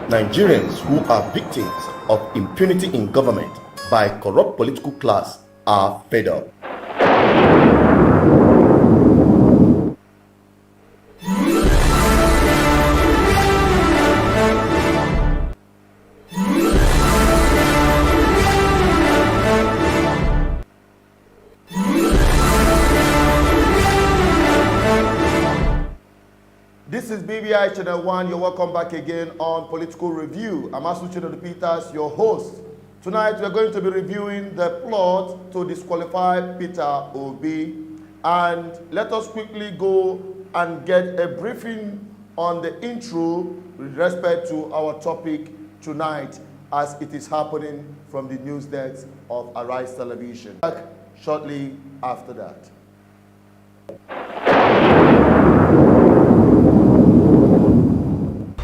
Nigerians who are victims of impunity in government by corrupt political class are fed up. This is BBI Channel 1. You're welcome back again on Political Review. I'm Asuchino Peters, your host. Tonight we're going to be reviewing the plot to disqualify Peter Obi. And let us quickly go and get a briefing on the intro with respect to our topic tonight as it is happening from the news desk of Arise Television. Back shortly after that.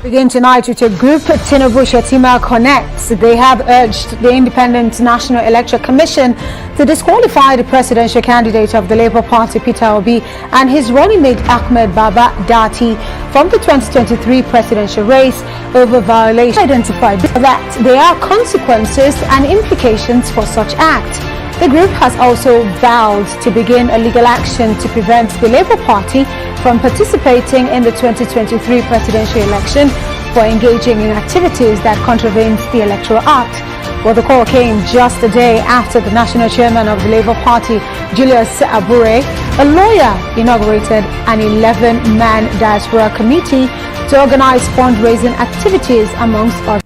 Begin tonight with a group, Tinubu Shetima Connects. They have urged the Independent National Electoral Commission to disqualify the presidential candidate of the Labour Party, Peter Obi, and his running mate, Ahmed Baba Dati, from the 2023 presidential race over violation. Identified that there are consequences and implications for such act. The group has also vowed to begin a legal action to prevent the Labour Party from participating in the 2023 presidential election for engaging in activities that contravenes the Electoral Act. Well, the call came just a day after the national chairman of the Labour Party, Julius Abure, a lawyer, inaugurated an 11-man Diaspora committee to organize fundraising activities amongst others.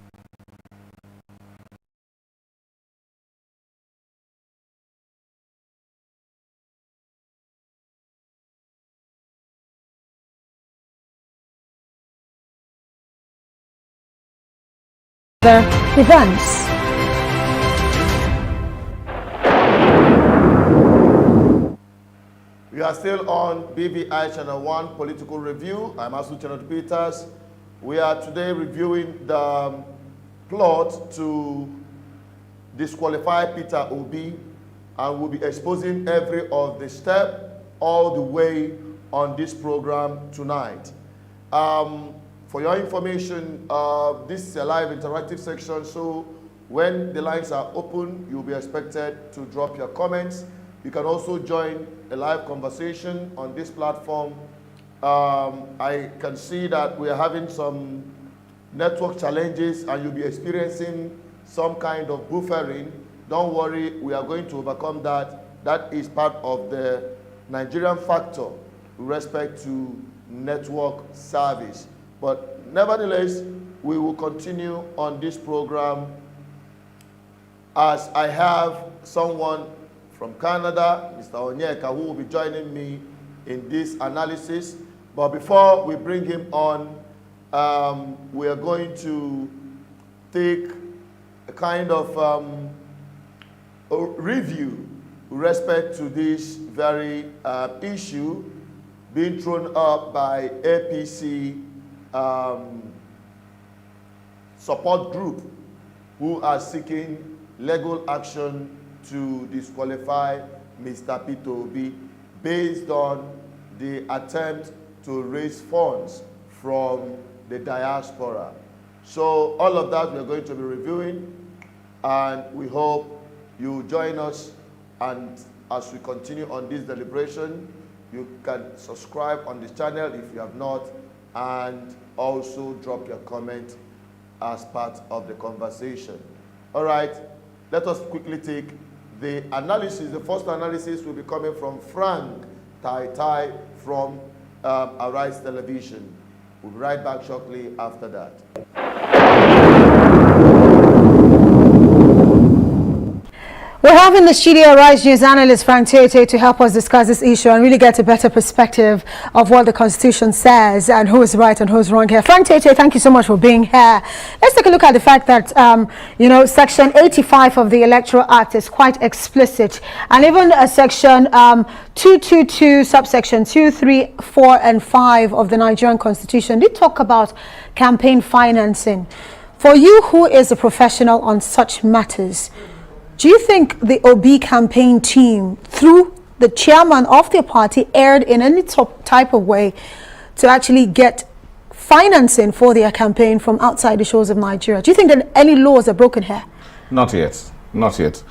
Events. We are still on BBI Channel 1 Political Review. I'm Asuchino Peters. We are today reviewing the plot to disqualify Peter Obi, and we'll be exposing every of the step all the way on this program tonight. For your information, this is a live interactive section, so when the lines are open, you'll be expected to drop your comments. You can also join a live conversation on this platform. I can see that we are having some network challenges and you'll be experiencing some kind of buffering. Don't worry, we are going to overcome that. That is part of the Nigerian factor with respect to network service. But nevertheless, we will continue on this program as I have someone from Canada, Mr. Onyeka, who will be joining me in this analysis. But before we bring him on, we are going to take a kind of a review with respect to this very issue being thrown up by APC support group who are seeking legal action to disqualify Mr. Peter Obi based on the attempt to raise funds from the diaspora. So all of that we're going to be reviewing, and we hope you join us, and as we continue on this deliberation, you can subscribe on this channel if you have not, and also drop your comment as part of the conversation. All right, let us quickly take the analysis. The first analysis will be coming from Frank Tai from Arise Television. We'll be right back shortly after that. We're having the studio Rise News analyst Frank Tete to help us discuss this issue and really get a better perspective of what the Constitution says and who is right and who is wrong here. Frank Tete, thank you so much for being here. Let's take a look at the fact that, Section 85 of the Electoral Act is quite explicit. And even Section 222, subsection 2, 3, 4, and 5 of the Nigerian Constitution, they talk about campaign financing. For you, who is a professional on such matters, do you think the Obi campaign team, through the chairman of their party, erred in any type of way to actually get financing for their campaign from outside the shores of Nigeria. Do you think that any laws are broken here? Not yet. Not yet.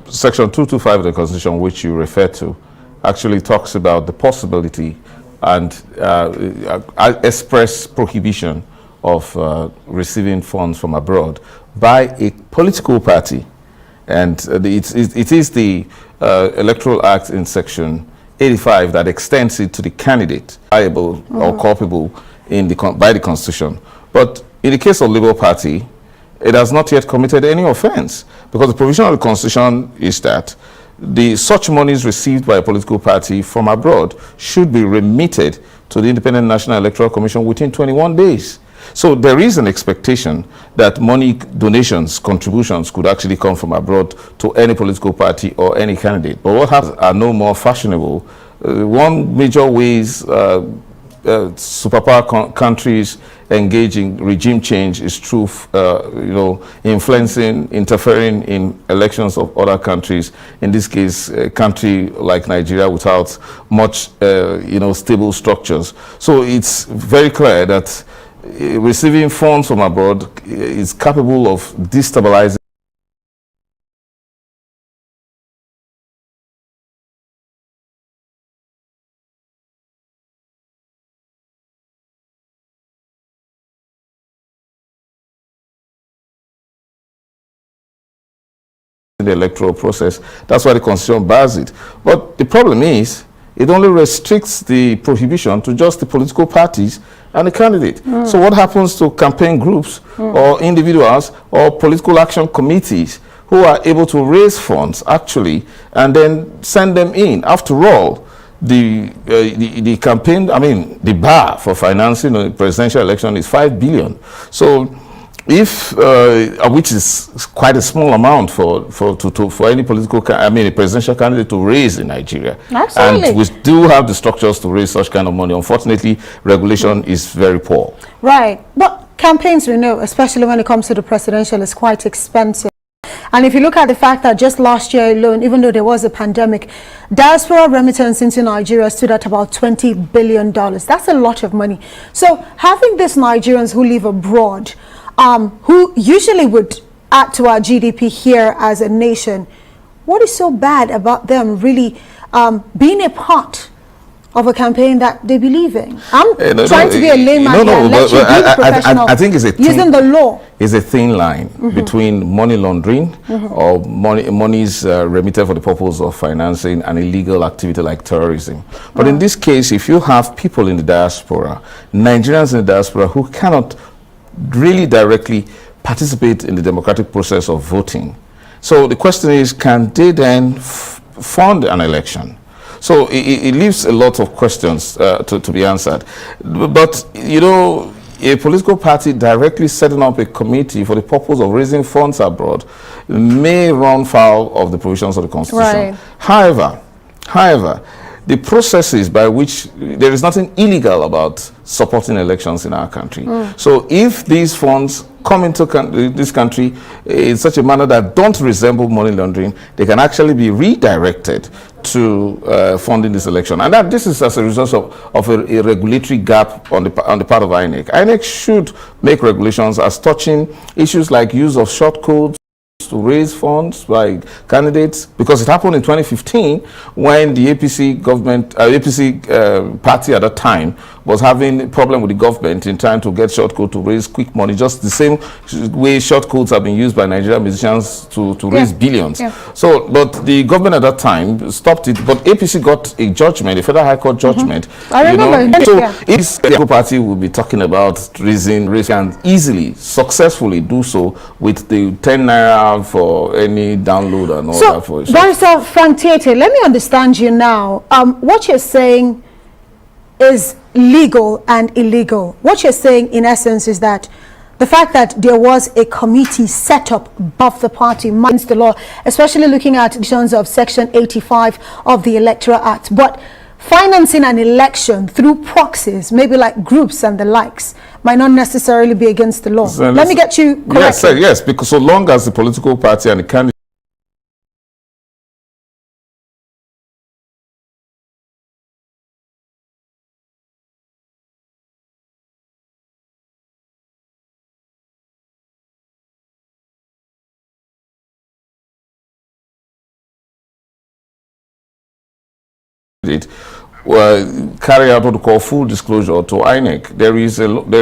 Section 225 of the Constitution, which you refer to, actually talks about the possibility and express prohibition of receiving funds from abroad by a political party. And it is the Electoral Act in Section 85 that extends it to the candidate liable or culpable by the Constitution. But in the case of Labour Party, it has not yet committed any offense, because the provision of the Constitution is that such monies received by a political party from abroad should be remitted to the Independent National Electoral Commission within 21 days. So there is an expectation that money donations, contributions could actually come from abroad to any political party or any candidate. But what happens are no more fashionable. One major ways superpower countries engage in regime change is through, influencing, interfering in elections of other countries. In this case, a country like Nigeria without much, stable structures. So it's very clear that receiving funds from abroad is capable of destabilizing the electoral process. That's why the Constitution bars it. But the problem is, it only restricts the prohibition to just the political parties and the candidate. So what happens to campaign groups or individuals or political action committees who are able to raise funds actually and then send them in? After all, the campaign, the bar for financing a presidential election is 5 billion. So if which is quite a small amount for any political a presidential candidate to raise in Nigeria. Absolutely. And we do have the structures to raise such kind of money. Unfortunately, regulation is very poor. Right, but campaigns, we know, especially when it comes to the presidential, is quite expensive. And if you look at the fact that just last year alone, even though there was a pandemic, diaspora remittance into Nigeria stood at about $20 billion. That's a lot of money. So having these Nigerians who live abroad, who usually would add to our GDP here as a nation, what is so bad about them really being a part of a campaign that they believe in? I'm trying to be a layman here. Let you be the professional. I think it's using the law. Is a thin line between money laundering or monies remitted for the purpose of financing an illegal activity like terrorism. But in this case, if you have people in the diaspora, Nigerians in the diaspora who cannot really directly participate in the democratic process of voting. So the question is, can they then fund an election? So it leaves a lot of questions to be answered. But, a political party directly setting up a committee for the purpose of raising funds abroad may run foul of the provisions of the Constitution. Right. However, the processes by which there is nothing illegal about supporting elections in our country. So if these funds come into this country in such a manner that don't resemble money laundering, they can actually be redirected to funding this election. And this is as a result of a regulatory gap on the part of INEC. INEC should make regulations as touching issues like use of short codes to raise funds by candidates, because it happened in 2015 when the APC government, party at that time was having a problem with the government in trying to get short code to raise quick money, just the same way short codes have been used by Nigerian musicians to raise billions. So, but the government at that time stopped it, but APC got a judgment, a Federal High Court judgment. I remember. So if the Labour Party will be talking about raising and easily, successfully do so with the 10 naira for any download and all that. For Barrister Frank Tiete, let me understand you now. What you're saying is legal and illegal. What you're saying in essence is that the fact that there was a committee set up above the party against the law, especially looking at decisions of Section 85 of the Electoral Act, but financing an election through proxies, maybe like groups and the likes, might not necessarily be against the law. So let me get you correct. Yes, because so long as the political party and the candidate it, carry out what we call full disclosure to INEC. There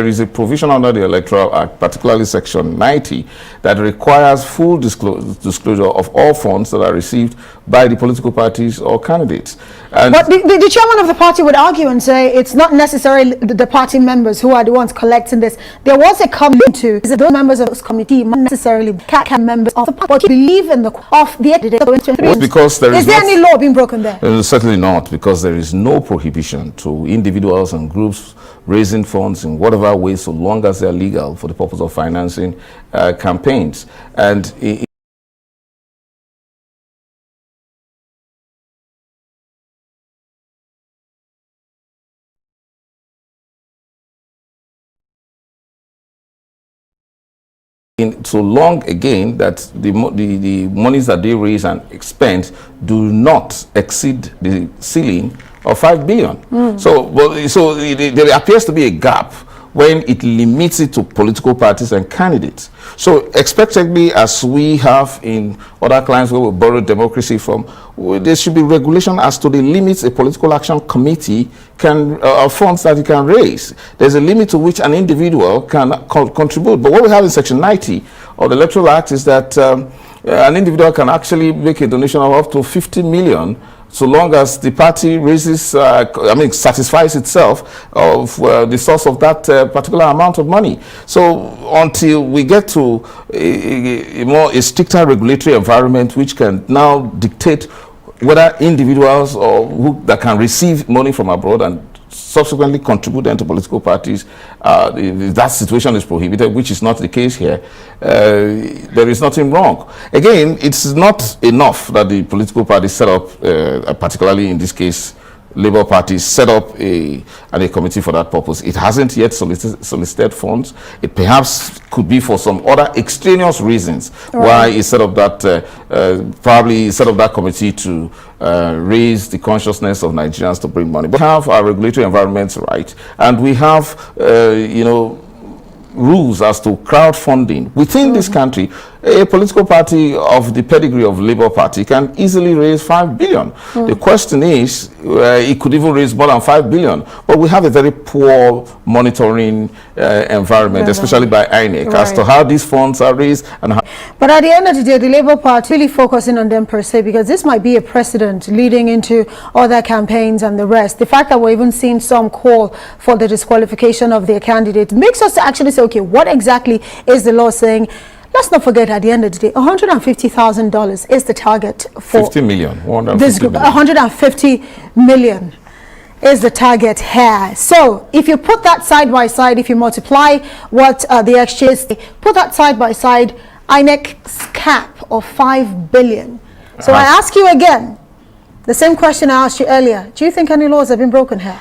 is a provision under the Electoral Act, particularly Section 90, that requires full disclosure of all funds that are received by the political parties or candidates. And but the chairman of the party would argue and say it's not necessarily the party members who are the ones collecting this. There was a committee to those members of this committee, not necessarily members of the party, believe in the because is there any law being broken there? Certainly not, because there is no prohibition to individuals and groups raising funds in whatever way, so long as they are legal for the purpose of financing campaigns. And so long again that the monies that they raise and expend do not exceed the ceiling of 5 billion. So there appears to be a gap when it limits it to political parties and candidates. So expectedly, as we have in other clients where we borrow democracy from, there should be regulation as to the limits a political action committee can funds that it can raise. There's a limit to which an individual can contribute. But what we have in Section 90 of the Electoral Act is that an individual can actually make a donation of up to 50 million, so long as the party raises, satisfies itself of the source of that particular amount of money. So until we get to a stricter regulatory environment which can now dictate whether individuals or that can receive money from abroad and subsequently contribute then to political parties, that situation is prohibited, which is not the case here. There is nothing wrong. Again, it's not enough that the political parties set up, particularly in this case, Labour Party set up a committee for that purpose. It hasn't yet solicited funds. It perhaps could be for some other extraneous reasons why it set up that, probably set up that committee to raise the consciousness of Nigerians to bring money. But we have our regulatory environments right, and we have, rules as to crowdfunding within this country. A political party of the pedigree of Labour Party can easily raise 5 billion. The question is, it could even raise more than 5 billion, but we have a very poor monitoring environment, especially by INEC, as to how these funds are raised and how. But at the end of the day, the Labour Party really focusing on them per se, because this might be a precedent leading into other campaigns and the rest. The fact that we're even seeing some call for the disqualification of their candidate makes us actually say, okay, what exactly is the law saying? Let's not forget, at the end of the day, $150,000 is the target for 50 million. This group. 150 million is the target here. So if you put that side by side, if you multiply what the exchange, put that side by side, INEC's cap of 5 billion. So I ask you again, the same question I asked you earlier. Do you think any laws have been broken here?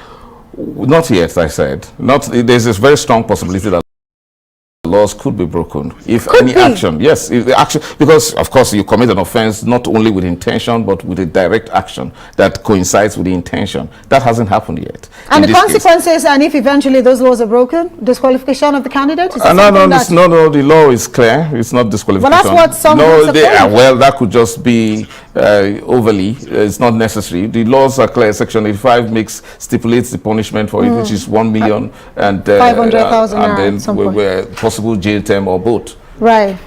Not yet, I said. There's this very strong possibility that laws could be broken if action, yes, if the action, because of course you commit an offense not only with intention but with a direct action that coincides with the intention. That hasn't happened yet. And the consequences, and if eventually those laws are broken, disqualification of the candidate? No, the law is clear. It's not disqualification. Well, that's what some well, that could just be overly. It's not necessary. The laws are clear. Section 85 stipulates the punishment for it, which is 1 million and 500,000 and then we're possible jail term or both. Right.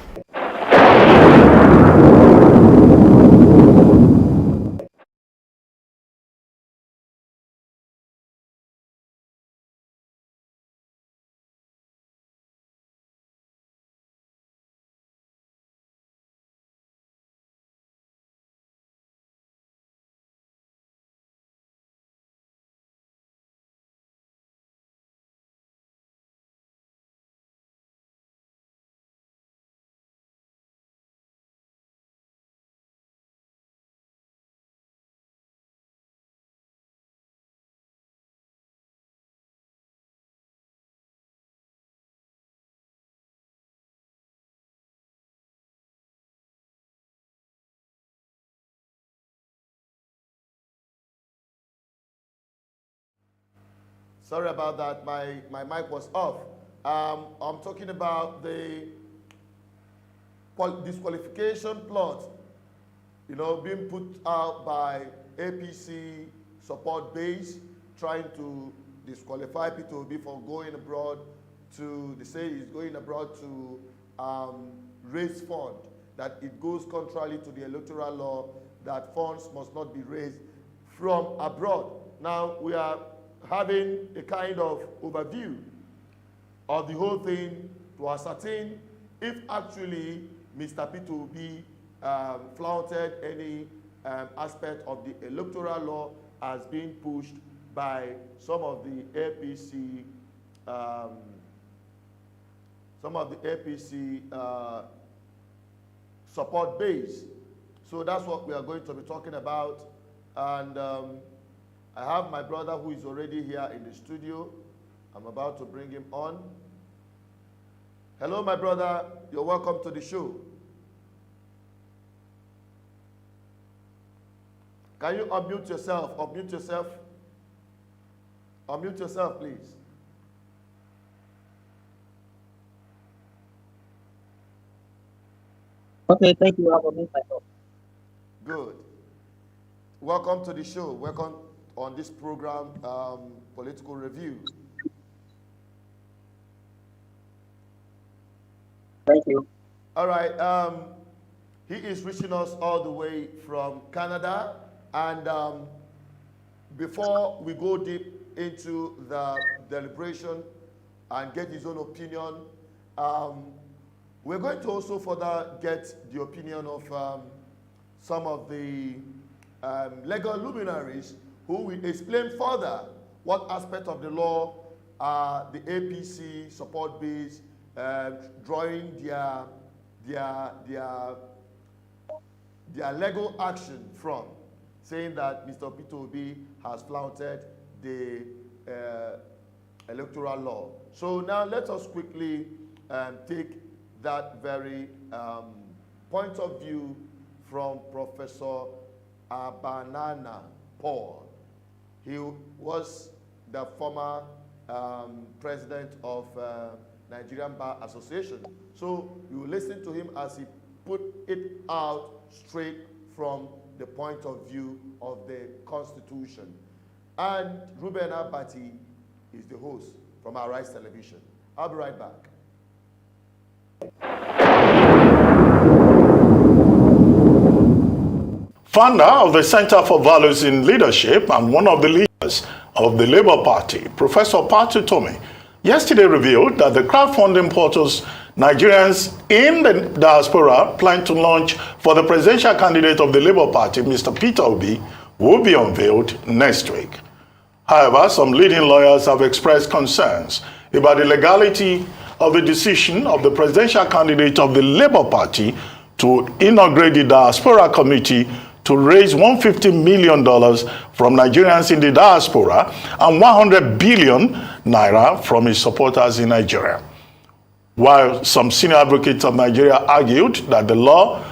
Sorry about that, my mic was off. I'm talking about the disqualification plot, being put out by APC, support base, trying to disqualify Peter Obi for going abroad to, they say he's going abroad to raise fund, that it goes contrary to the electoral law, that funds must not be raised from abroad. Now, we are having a kind of overview of the whole thing to ascertain if actually Mr. Peter Obi flaunted any aspect of the electoral law as being pushed by some of the APC, support base. So that's what we are going to be talking about. And I have my brother who is already here in the studio. I'm about to bring him on. Hello, my brother. You're welcome to the show. Can you unmute yourself? Unmute yourself. Unmute yourself, please. Okay, thank you. I'll unmute myself. Good. Welcome to the show. Welcome on this program, Political Review. Thank you. All right. He is reaching us all the way from Canada. And before we go deep into the deliberation and get his own opinion, we're going to also further get the opinion of some of the legal luminaries who will explain further what aspect of the law the APC support base drawing their legal action from, saying that Mr. Peter Obi has flaunted the electoral law. So now let us quickly take that very point of view from Professor Abanana Paul. He was the former president of Nigerian Bar Association. So you listen to him as he put it out straight from the point of view of the Constitution. And Ruben Abati is the host from Arise Television. I'll be right back. Founder of the Center for Values in Leadership and one of the leaders of the Labour Party, Professor Patu Tome, yesterday revealed that the crowdfunding portals Nigerians in the diaspora plan to launch for the presidential candidate of the Labour Party, Mr. Peter Obi, will be unveiled next week. However, some leading lawyers have expressed concerns about the legality of the decision of the presidential candidate of the Labour Party to inaugurate the Diaspora Committee to raise $150 million from Nigerians in the diaspora and 100 billion naira from his supporters in Nigeria. While some senior advocates of Nigeria argued that the law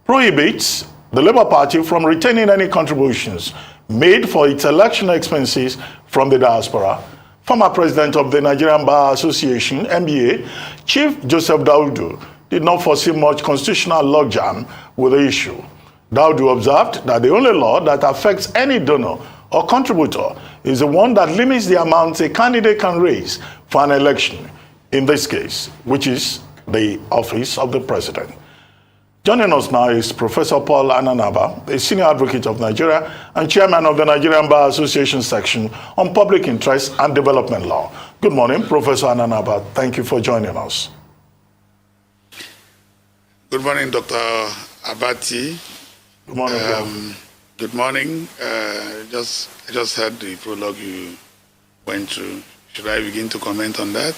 prohibits the Labour Party from retaining any contributions made for its election expenses from the diaspora, former president of the Nigerian Bar Association, NBA, Chief Joseph Daudu, did not foresee much constitutional logjam with the issue. Daudu observed that the only law that affects any donor or contributor is the one that limits the amount a candidate can raise for an election, in this case, which is the office of the president. Joining us now is Professor Paul Ananaba, a senior advocate of Nigeria and chairman of the Nigerian Bar Association section on public interest and development law. Good morning, Professor Ananaba. Thank you for joining us. Good morning, Dr. Abati. Good morning. Good morning. I just heard the prologue you went through. Should I begin to comment on that?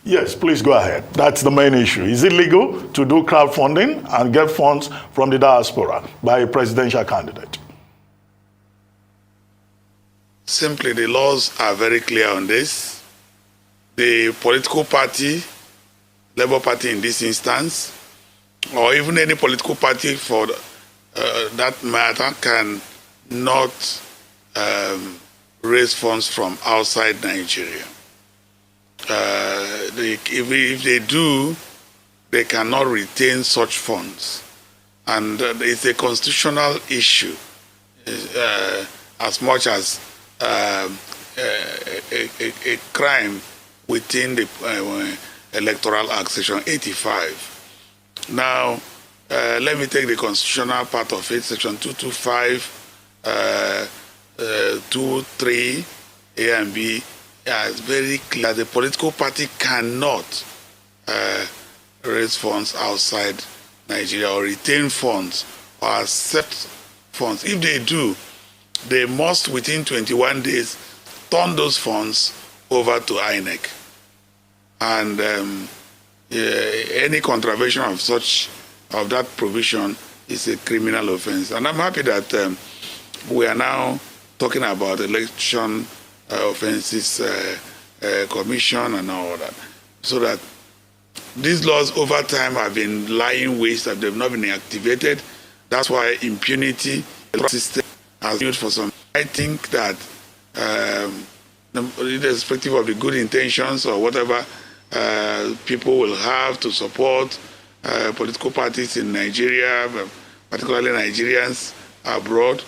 Yes, please go ahead. That's the main issue. Is it legal to do crowdfunding and get funds from the diaspora by a presidential candidate? Simply, the laws are very clear on this. The political party, Labour Party in this instance, or even any political party for that matter, can not raise funds from outside Nigeria. If they do, they cannot retain such funds. And it's a constitutional issue as much as a crime within the Electoral Act, Section 85. Now, let me take the constitutional part of it, Section 225, 2, 3, A and B. It's very clear the political party cannot raise funds outside Nigeria or retain funds or accept funds. If they do, they must, within 21 days, turn those funds over to INEC. And any contravention of that provision is a criminal offense. And I'm happy that we are now talking about election offenses commission and all that, so that these laws over time have been lying waste, that they've not been activated. That's why impunity system has been used for some. I think that irrespective of the good intentions or whatever people will have to support political parties in Nigeria, particularly Nigerians abroad,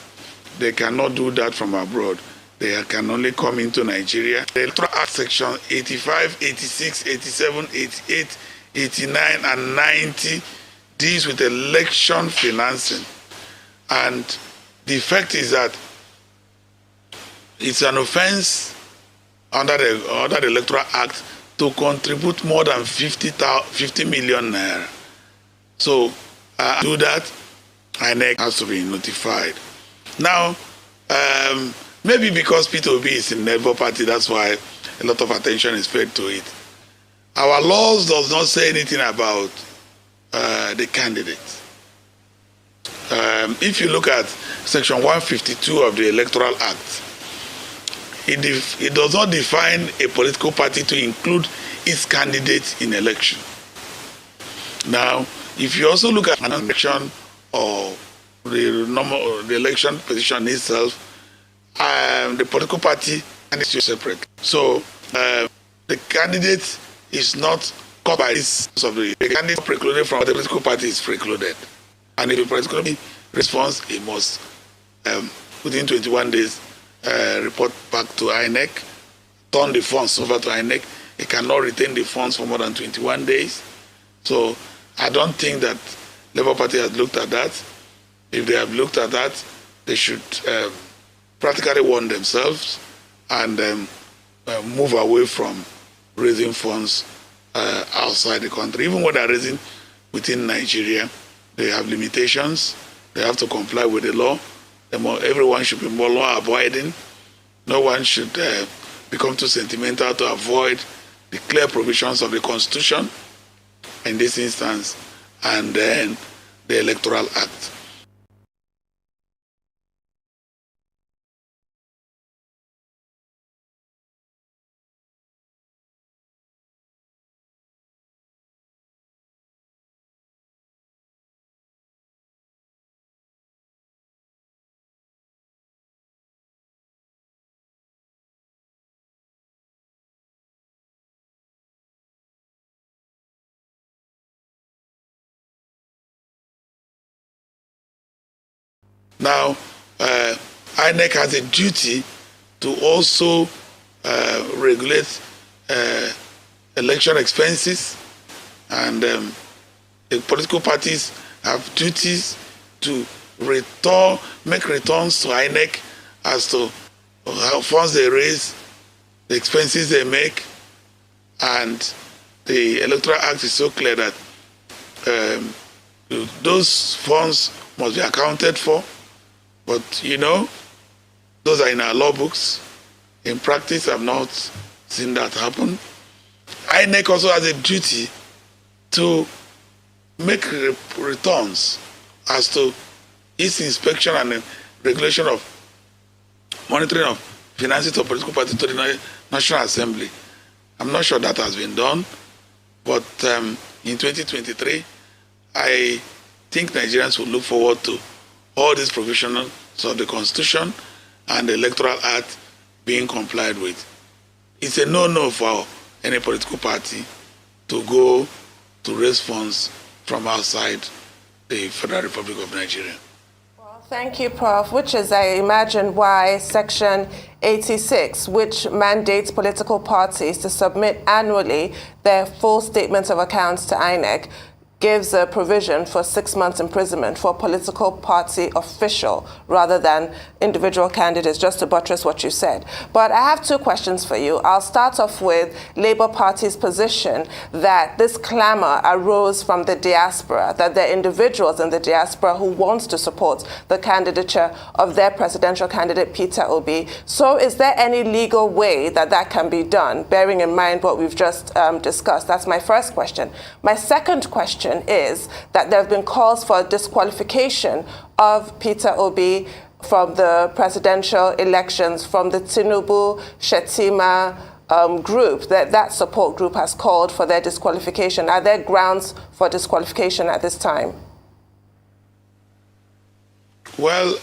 they cannot do that from abroad. They can only come into Nigeria. The Electoral Act Section 85, 86, 87, 88, 89, and 90 deals with election financing. And the effect is that it's an offense under the Electoral Act to contribute more than 50 million naira. So, do that, INEC has to be notified. Now, maybe because P2B is in the Labour Party, that's why a lot of attention is paid to it. Our laws does not say anything about the candidates. If you look at Section 152 of the Electoral Act, it does not define a political party to include its candidates in election. Now, if you also look at an election or the election position itself, the political party is separate. So the candidate is not caught by this of the candidate precluded from the political party is precluded. And if the political party responds, it must within 21 days report back to INEC, turn the funds over to INEC. It cannot retain the funds for more than 21 days. So I don't think that Labour Party has looked at that. If they have looked at that, they should practically warn themselves and move away from raising funds outside the country. Even when they're raising within Nigeria, they have limitations. They have to comply with the law. Everyone should be more law-abiding. No one should become too sentimental to avoid the clear provisions of the Constitution in this instance, and then the Electoral Act. Now, INEC has a duty to also regulate election expenses, and the political parties have duties to make returns to INEC as to how funds they raise, the expenses they make, and the Electoral Act is so clear that those funds must be accounted for. But, you know, those are in our law books. In practice, I've not seen that happen. INEC also has a duty to make returns as to its inspection and regulation of monitoring of finances of political parties to the National Assembly. I'm not sure that has been done, but in 2023, I think Nigerians will look forward to all these provisions of the Constitution and the Electoral Act being complied with. It's a no-no for any political party to go to raise funds from outside the Federal Republic of Nigeria. Thank you, Prof. Which is, I imagine, why Section 86, which mandates political parties to submit annually their full statements of accounts to INEC, gives a provision for 6 months imprisonment for a political party official rather than individual candidates, just to buttress what you said. But I have two questions for you. I'll start off with Labour Party's position that this clamor arose from the diaspora, that there are individuals in the diaspora who want to support the candidature of their presidential candidate, Peter Obi. So is there any legal way that that can be done, bearing in mind what we've just discussed? That's my first question. My second question is that there have been calls for disqualification of Peter Obi from the presidential elections, from the Tinubu Shetima group, that support group has called for their disqualification. Are there grounds for disqualification at this time? Well,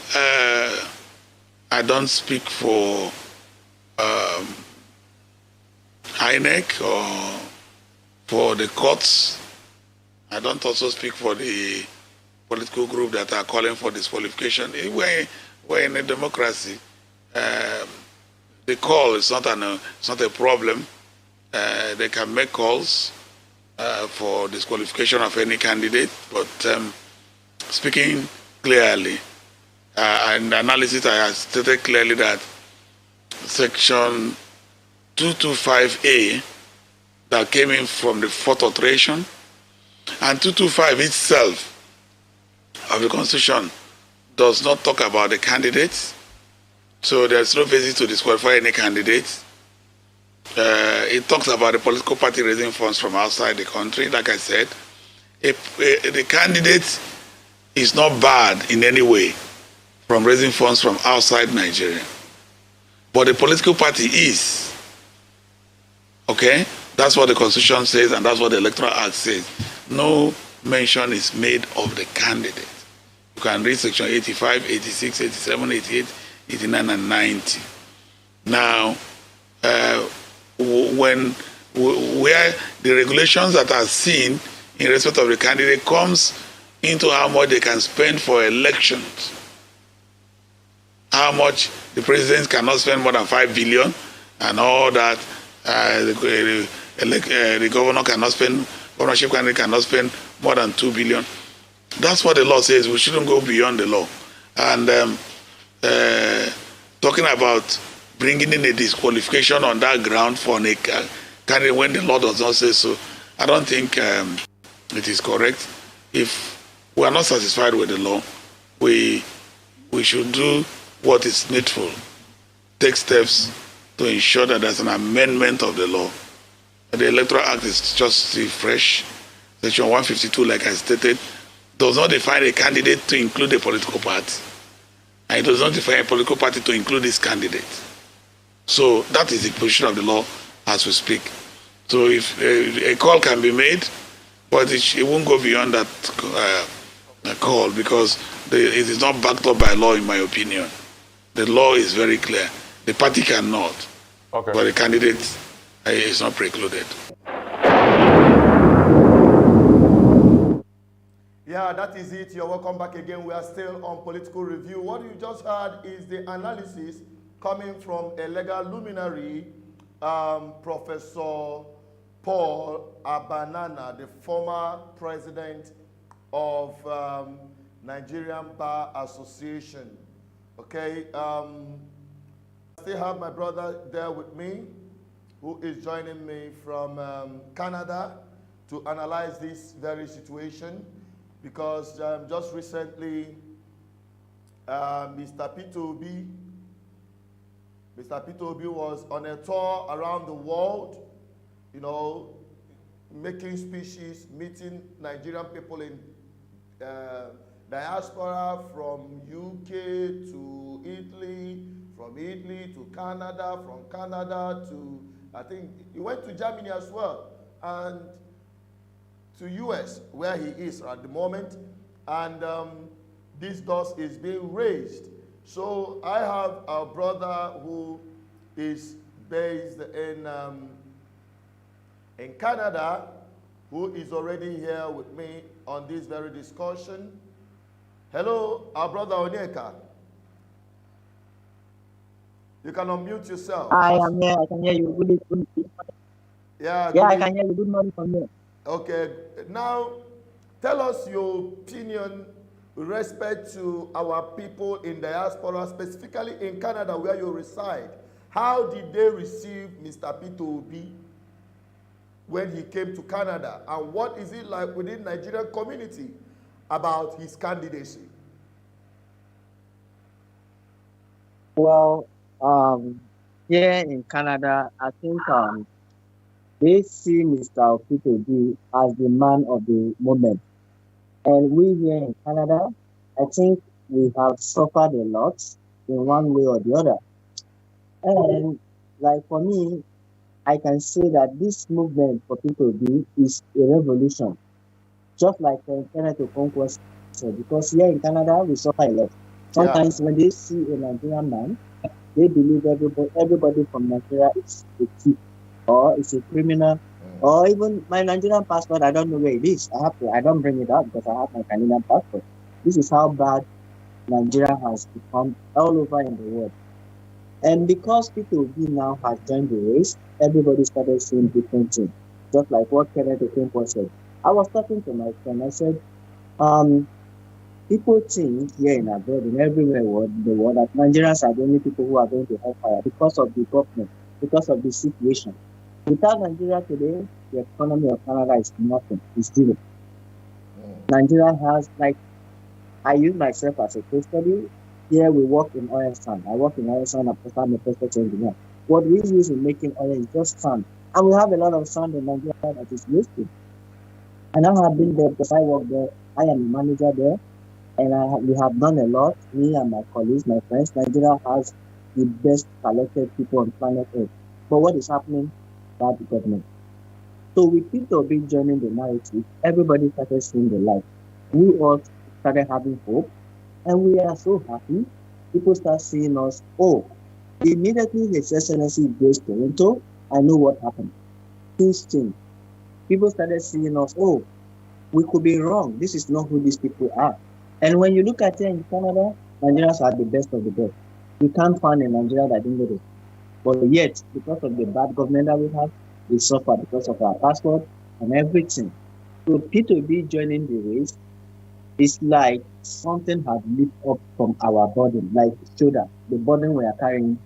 I don't speak for INEC or for the courts. I don't also speak for the political group that are calling for disqualification. We're in a democracy. The call is not a problem. They can make calls for disqualification of any candidate, but speaking clearly, and analysis, I have stated clearly that Section 225A that came in from the fourth alteration and 225 itself of the Constitution does not talk about the candidates, so there's no basis to disqualify any candidates. It talks about the political party raising funds from outside the country. Like I said, the candidate is not barred in any way from raising funds from outside Nigeria, but the political party is. Okay? That's what the Constitution says, and that's what the Electoral Act says. No mention is made of the candidate. You can read Section 85, 86, 87, 88, 89, and 90. Now, where the regulations that are seen in respect of the candidate comes into how much they can spend for elections, how much the president cannot spend more than 5 billion, and all that. The governor cannot spend, governorship candidate cannot spend more than 2 billion. That's what the law says. We shouldn't go beyond the law. And talking about bringing in a disqualification on that ground for a candidate when the law does not say so, I don't think it is correct. If we are not satisfied with the law, we should do what is needful, take steps to ensure that there's an amendment of the law. The Electoral Act is just fresh. Section 152, like I stated, does not define a candidate to include a political party. And it does not define a political party to include this candidate. So that is the position of the law as we speak. So if a call can be made, but it won't go beyond that call, because it is not backed up by law, in my opinion. The law is very clear. The party cannot, but the candidate is not precluded. Yeah, that is it. You're welcome back again. We are still on Political Review. What you just heard is the analysis coming from a legal luminary, Professor Paul Abanana, the former president of Nigerian Bar Association. Okay, I still have my brother there with me, who is joining me from Canada to analyze this very situation, because just recently, Mr. Peter Obi was on a tour around the world, you know, making speeches, meeting Nigerian people in diaspora, from UK to Italy, from Italy to Canada, from Canada to, I think, he went to Germany as well, and to US, where he is at the moment, and this dust is being raised. So I have a brother who is based in Canada, who is already here with me on this very discussion. Hello, our brother Onyeka. You can unmute yourself. I am here. I can hear you. Good. Yeah, Yeah, I can hear you. Good morning from here. Okay, now tell us your opinion with respect to our people in diaspora, specifically in Canada where you reside. How did they receive Mr. Peter Obi when he came to Canada? And what is it like within the Nigerian community about his candidacy? Well, here in Canada, I think they see Mr. Peter Obi as the man of the moment. And we here in Canada, I think we have suffered a lot in one way or the other. And like for me, I can say that this movement for Peter Obi is a revolution. Just like Kenneth Okonkwo said, because here in Canada, we suffer a lot. Sometimes when they see a Nigerian man, they believe everybody from Nigeria is a thief or is a criminal, or even my Nigerian passport, I don't know where it is. I don't bring it up because I have my Canadian passport. This is how bad Nigeria has become all over in the world. And because Peter Obi now has joined the race, everybody started seeing different things. Just like what Kenneth Okonkwo said. I was talking to my friend. I said, people think here in abroad, in everywhere in the world, that Nigerians are the only people who are going to hellfire because of the government, because of the situation. Without Nigeria today, the economy of Canada is nothing. It's zero. Nigeria has, like, I use myself as a case study. Here we work in oil sand. I work in oil sand. I'm a process engineer. What we use in making oil is just sand. And we have a lot of sand in Nigeria that is wasted. And I have been there because I work there. I am a manager there. And we have done a lot, me and my colleagues, my friends. Nigeria has the best talented people on planet Earth. But what is happening? Bad government. So with Peter Obi joining the narrative, everybody started seeing the light. We all started having hope, and we are so happy. People start seeing us. Oh, immediately His Excellency goes to Toronto, I know what happened. Things changed. People started seeing us. Oh, we could be wrong. This is not who these people are. And when you look at it in Canada, Nigerians are the best of the best. You can't find a Nigeria that didn't get it. But yet, because of the bad government that we have, we suffer because of our passport and everything. So Peter Obi joining the race is like something has lifted up from our burden, like shoulder, the burden we are carrying.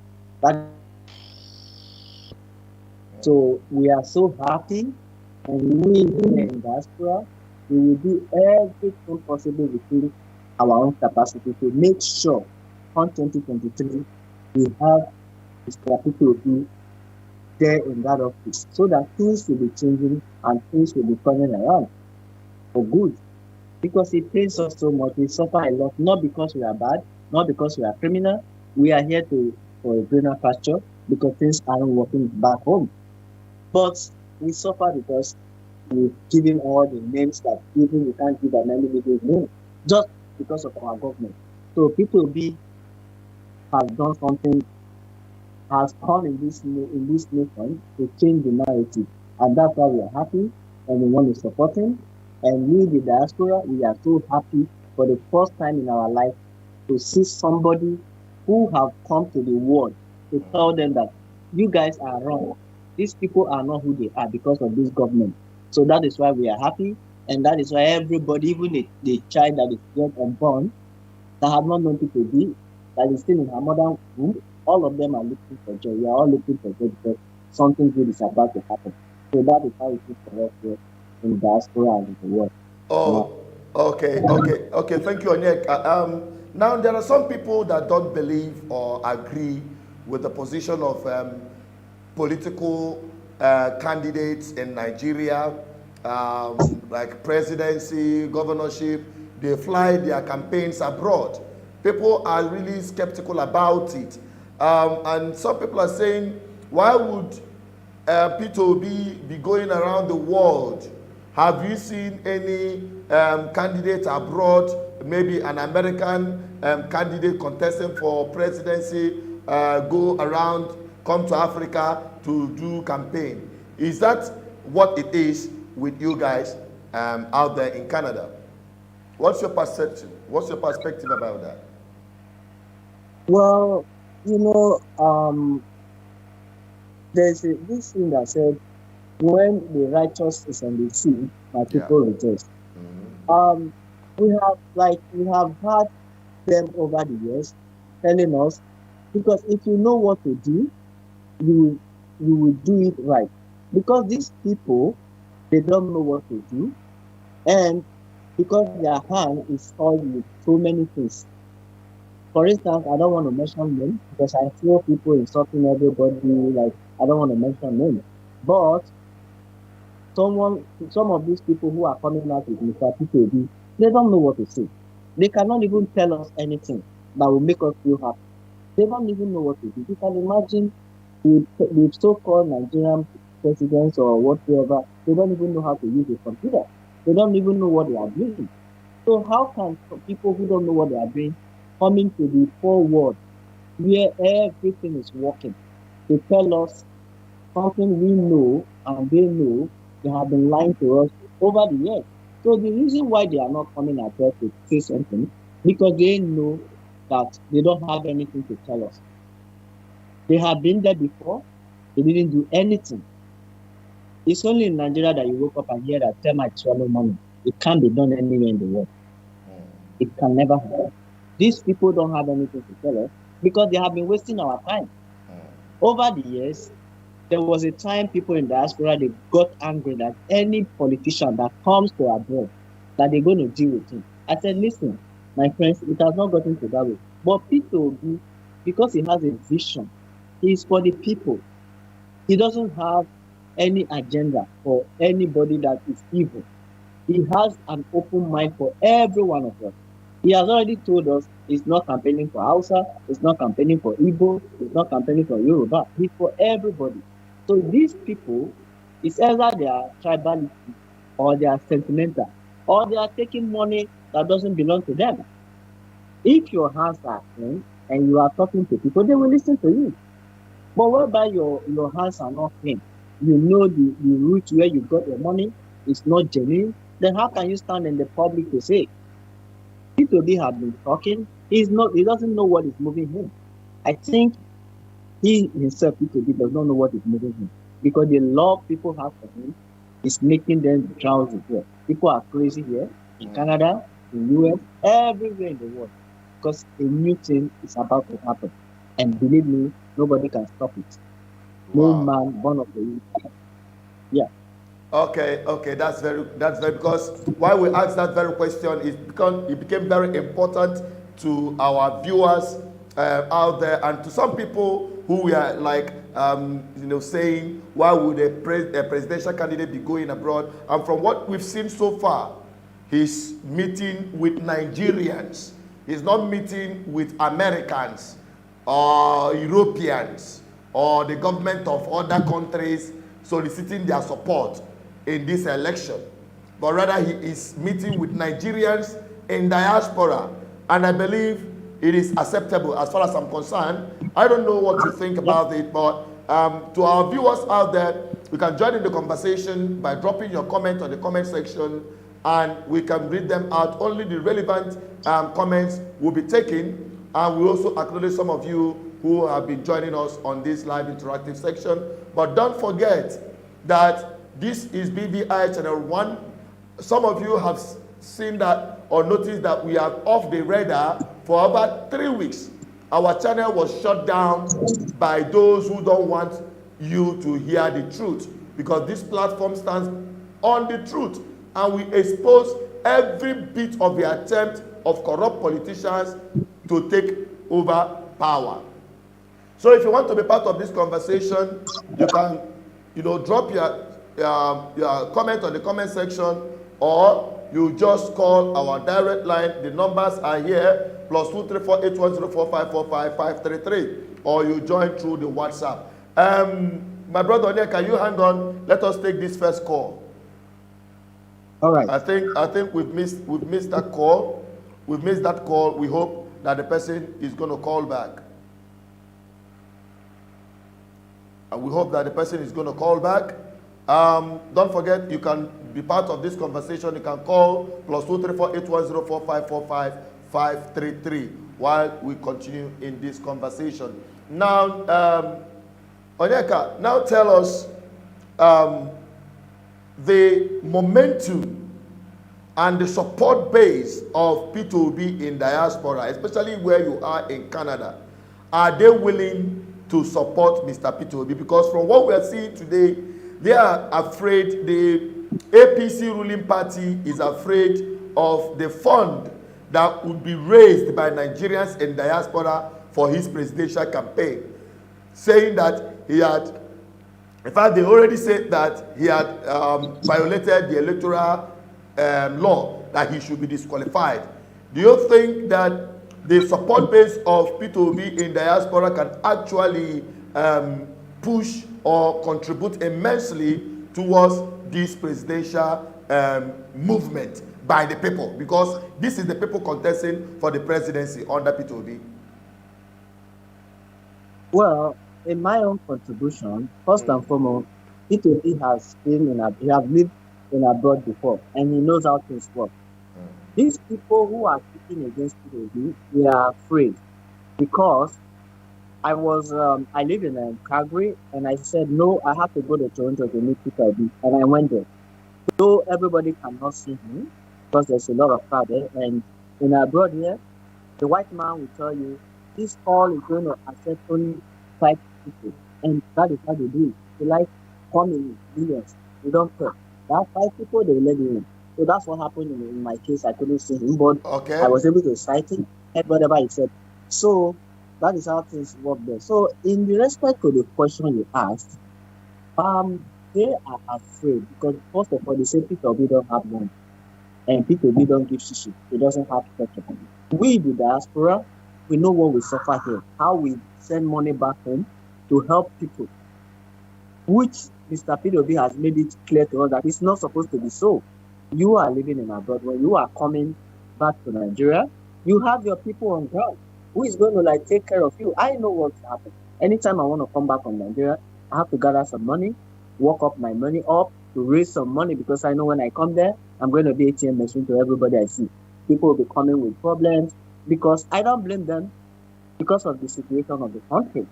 So we are so happy, and we in Diaspora, we will do everything possible within our own capacity to make sure on 2023 we have Mr. Peter Obi there in that office, so that things will be changing and things will be turning around for good. Because it pains us so much, we suffer a lot, not because we are bad, not because we are criminal. We are here for a greener pasture because things aren't working back home. But we suffer because we've given all the names that even we can't give an individual name, just because of our government. So Peter Obi has done something, has come in this nation to change the narrative, and that's why we are happy and we want to support him. And we, the diaspora, we are so happy for the first time in our life to see somebody who have come to the world to tell them that you guys are wrong. These people are not who they are because of this government. So that is why we are happy, and that is why everybody, even the child that is yet unborn, that have not known Peter Obi, that is still in her mother's womb, all of them are looking for joy. We are all looking for joy because something good is about to happen. So that is how it is for us here in Diaspora and in the world. Oh, okay. Thank you, Onyeka. Now, there are some people that don't believe or agree with the position of political candidates in Nigeria, like presidency, governorship. They fly their campaigns abroad. People are really skeptical about it. And some people are saying, why would Peter Obi be going around the world? Have you seen any candidate abroad, maybe an American candidate contesting for presidency, go around, come to Africa to do campaign? Is that what it is with you guys out there in Canada? What's your perception? What's your perspective about that? Well, there's this thing that said, when the righteous is on the sea, my people rejoice. We have had them over the years telling us, because if you know what to do, you will do it right. Because these people, they don't know what to do, and because their hand is all with so many things. For instance, I don't want to mention names because I feel people insulting everybody. Like, I don't want to mention names, but some of these people who are coming out with Mr. PKB, they don't know what to say. They cannot even tell us anything that will make us feel happy. They don't even know what to do. You can imagine the so-called Nigerian presidents or whatever, they don't even know how to use a computer. They don't even know what they are doing. So how can people who don't know what they are doing come into the forward where everything is working to tell us something we know and they know? They have been lying to us over the years. So the reason why they are not coming at us to say something, because they know that they don't have anything to tell us. They have been there before, they didn't do anything. It's only in Nigeria that you woke up and hear that termites swallow money. It can't be done anywhere in the world. It can never happen. These people don't have anything to tell us because they have been wasting our time. Over the years, there was a time people in diaspora, they got angry that any politician that comes to abroad, that they're going to deal with him. I said, listen, my friends, it has not gotten to that way. But Peter Obi, because he has a vision, he is for the people. He doesn't have any agenda for anybody that is evil. He has an open mind for every one of us. He has already told us he's not campaigning for Hausa, he's not campaigning for Igbo, he's not campaigning for Yoruba. He's for everybody. So these people, it's either they are tribal or they are sentimental, or they are taking money that doesn't belong to them. If your hands are clean and you are talking to people, they will listen to you. But whereby your hands are not clean, you know the route where you got your money is not genuine, then how can you stand in the public to say, Peter Obi has been talking, he doesn't know what is moving him. I think he himself, Peter Obi, does not know what is moving him, because the love people have for him is making them drowsy here. People are crazy here, in Canada, in US, everywhere in the world, because a new thing is about to happen. And believe me, nobody can stop it. No man born of the earth. Yeah. Okay, that's very because why we asked that very question is because it became very important to our viewers out there, and to some people who were like saying, why would a presidential candidate be going abroad? And from what we've seen so far, he's meeting with Nigerians. He's not meeting with Americans or Europeans or the government of other countries soliciting their support in this election, but rather he is meeting with Nigerians in diaspora, and I believe it is acceptable as far as I'm concerned. I don't know what you think about it, but to our viewers out there, you can join in the conversation by dropping your comment on the comment section, and we can read them out. Only the relevant comments will be taken, and we also acknowledge some of you who have been joining us on this live interactive section. But don't forget that this is BVI Channel 1. Some of you have seen that or noticed that we are off the radar for about 3 weeks. Our channel was shut down by those who don't want you to hear the truth, because this platform stands on the truth, and we expose every bit of the attempt of corrupt politicians to take over power. So if you want to be part of this conversation, you can drop your comment on the comment section, or you just call our direct line. The numbers are here, +2348104545533, or you join through the WhatsApp. My brother Onya, can you hang on? Let us take this first call. All right. I think we've missed that call. We've missed that call. We hope that the person is going to call back. And we hope that the person is going to call back. Don't forget, you can be part of this conversation, you can call +234-810-4545-533 while we continue in this conversation. Now, Onyeka, now tell us the momentum and the support base of P2B in diaspora, especially where you are in Canada. Are they willing to support Mr. P2B? Because from what we are seeing today, they are afraid, the APC ruling party is afraid of the fund that would be raised by Nigerians in diaspora for his presidential campaign, saying that he had, in fact, they already said that he had violated the electoral law, that he should be disqualified. Do you think that the support base of P2B in diaspora can actually push or contribute immensely towards this presidential movement by the people? Because this is the people contesting for the presidency under P2B. Well, in my own contribution, first and foremost, P2B has been he has lived in abroad before, and he knows how things work. These people who are speaking against P2B, they are afraid, because I live in Calgary, and I said, no, I have to go to Toronto to meet P2B, and I went there. Though everybody cannot see him, because there's a lot of crowd there, and in abroad here, the white man will tell you, this hall is going to accept only 5 people, and that is how they do it. They like coming millions, they don't care. That 5 people, they will let you in. So that's what happened in my case. I couldn't see him, but okay, I was able to cite him and whatever he said. So that is how things work there. So in the respect to the question you asked, they are afraid because first of all, they say P2B don't have money, and P2B don't give shishi. It doesn't have such a money. We, the diaspora, we know what we suffer here, how we send money back home to help people, which Mr. P2B has made it clear to us that it's not supposed to be so. You are living in abroad. When you are coming back to Nigeria, you have your people on ground who is going to take care of you. I know what's happening. Anytime I want to come back from Nigeria, I have to gather some money, work up my money up to raise some money, because I know when I come there, I'm going to be ATM machine to everybody I see. People will be coming with problems, because I don't blame them because of the situation of the country.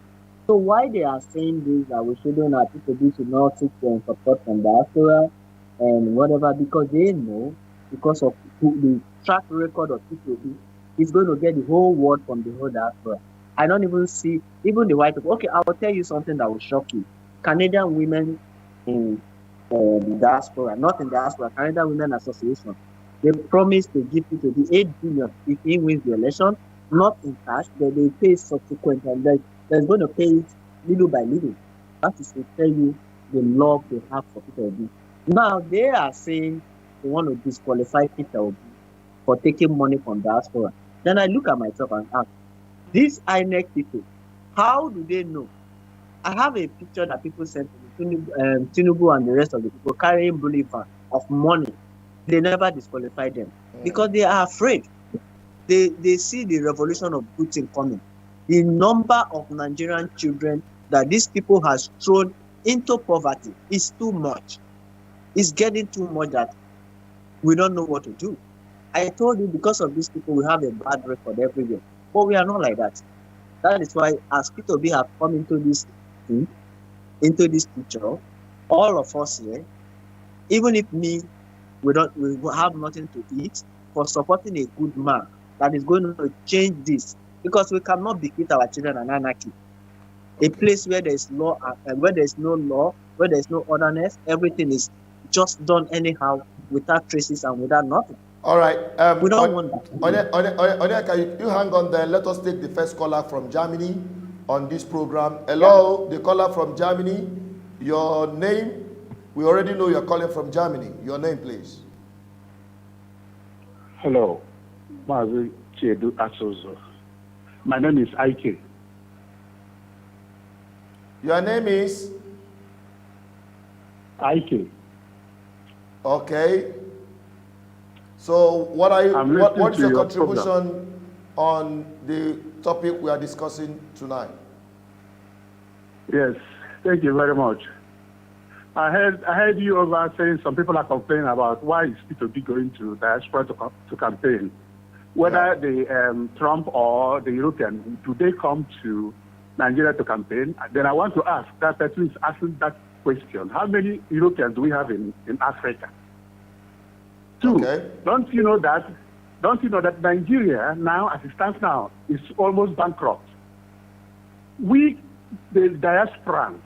So why they are saying this, that we shouldn't have P2B should not seek support from diaspora and whatever, because they know, because of the track record of P2B, he's going to get the whole world from the whole diaspora. I don't even see, even the white people. Okay, I will tell you something that will shock you. Canadian women in diaspora, not in diaspora, Canadian Women Association, they promised to give P2B 8 billion if he wins the election, not in cash, but they pay subsequent, and they're going to pay it little by little. That is to tell you the love they have for P2B. Now they are saying they want to disqualify P2B for taking money from diaspora. Then I look at myself and ask, these INEC people, how do they know? I have a picture that people sent to me, Tinubu and the rest of the people carrying boulevard of money. They never disqualify them because they are afraid. They see the revolution of Putin coming. The number of Nigerian children that these people has thrown into poverty is too much. It's getting too much that we don't know what to do. I told you, because of these people, we have a bad record every year. But we are not like that. That is why, as P2B have come into this thing, into this picture, all of us here, even if we have nothing to eat, for supporting a good man that is going to change this, because we cannot bequeath our children an anarchy. A place where there is law, where there is no law, where there is no orderness, everything is just done anyhow, without traces and without nothing. All right. We don't want Onyeka, you hang on there. Let us take the first caller from Germany on this program. Hello, the caller from Germany. Your name? We already know you're calling from Germany. Your name, please. Hello, Mazi Chedu Asozo. My name is Ike. Your name is? Ike. Okay. So what are you? What is your contribution program on the topic we are discussing tonight? Yes, thank you very much. I heard you over saying some people are complaining about why is P2B going to Diaspora to campaign. Whether the Trump or the European, do they come to Nigeria to campaign? Then I want to ask, that person is asking that question. How many Europeans do we have in Africa? Two, don't you know that Nigeria now, as it stands now, is almost bankrupt? We, the diasporans,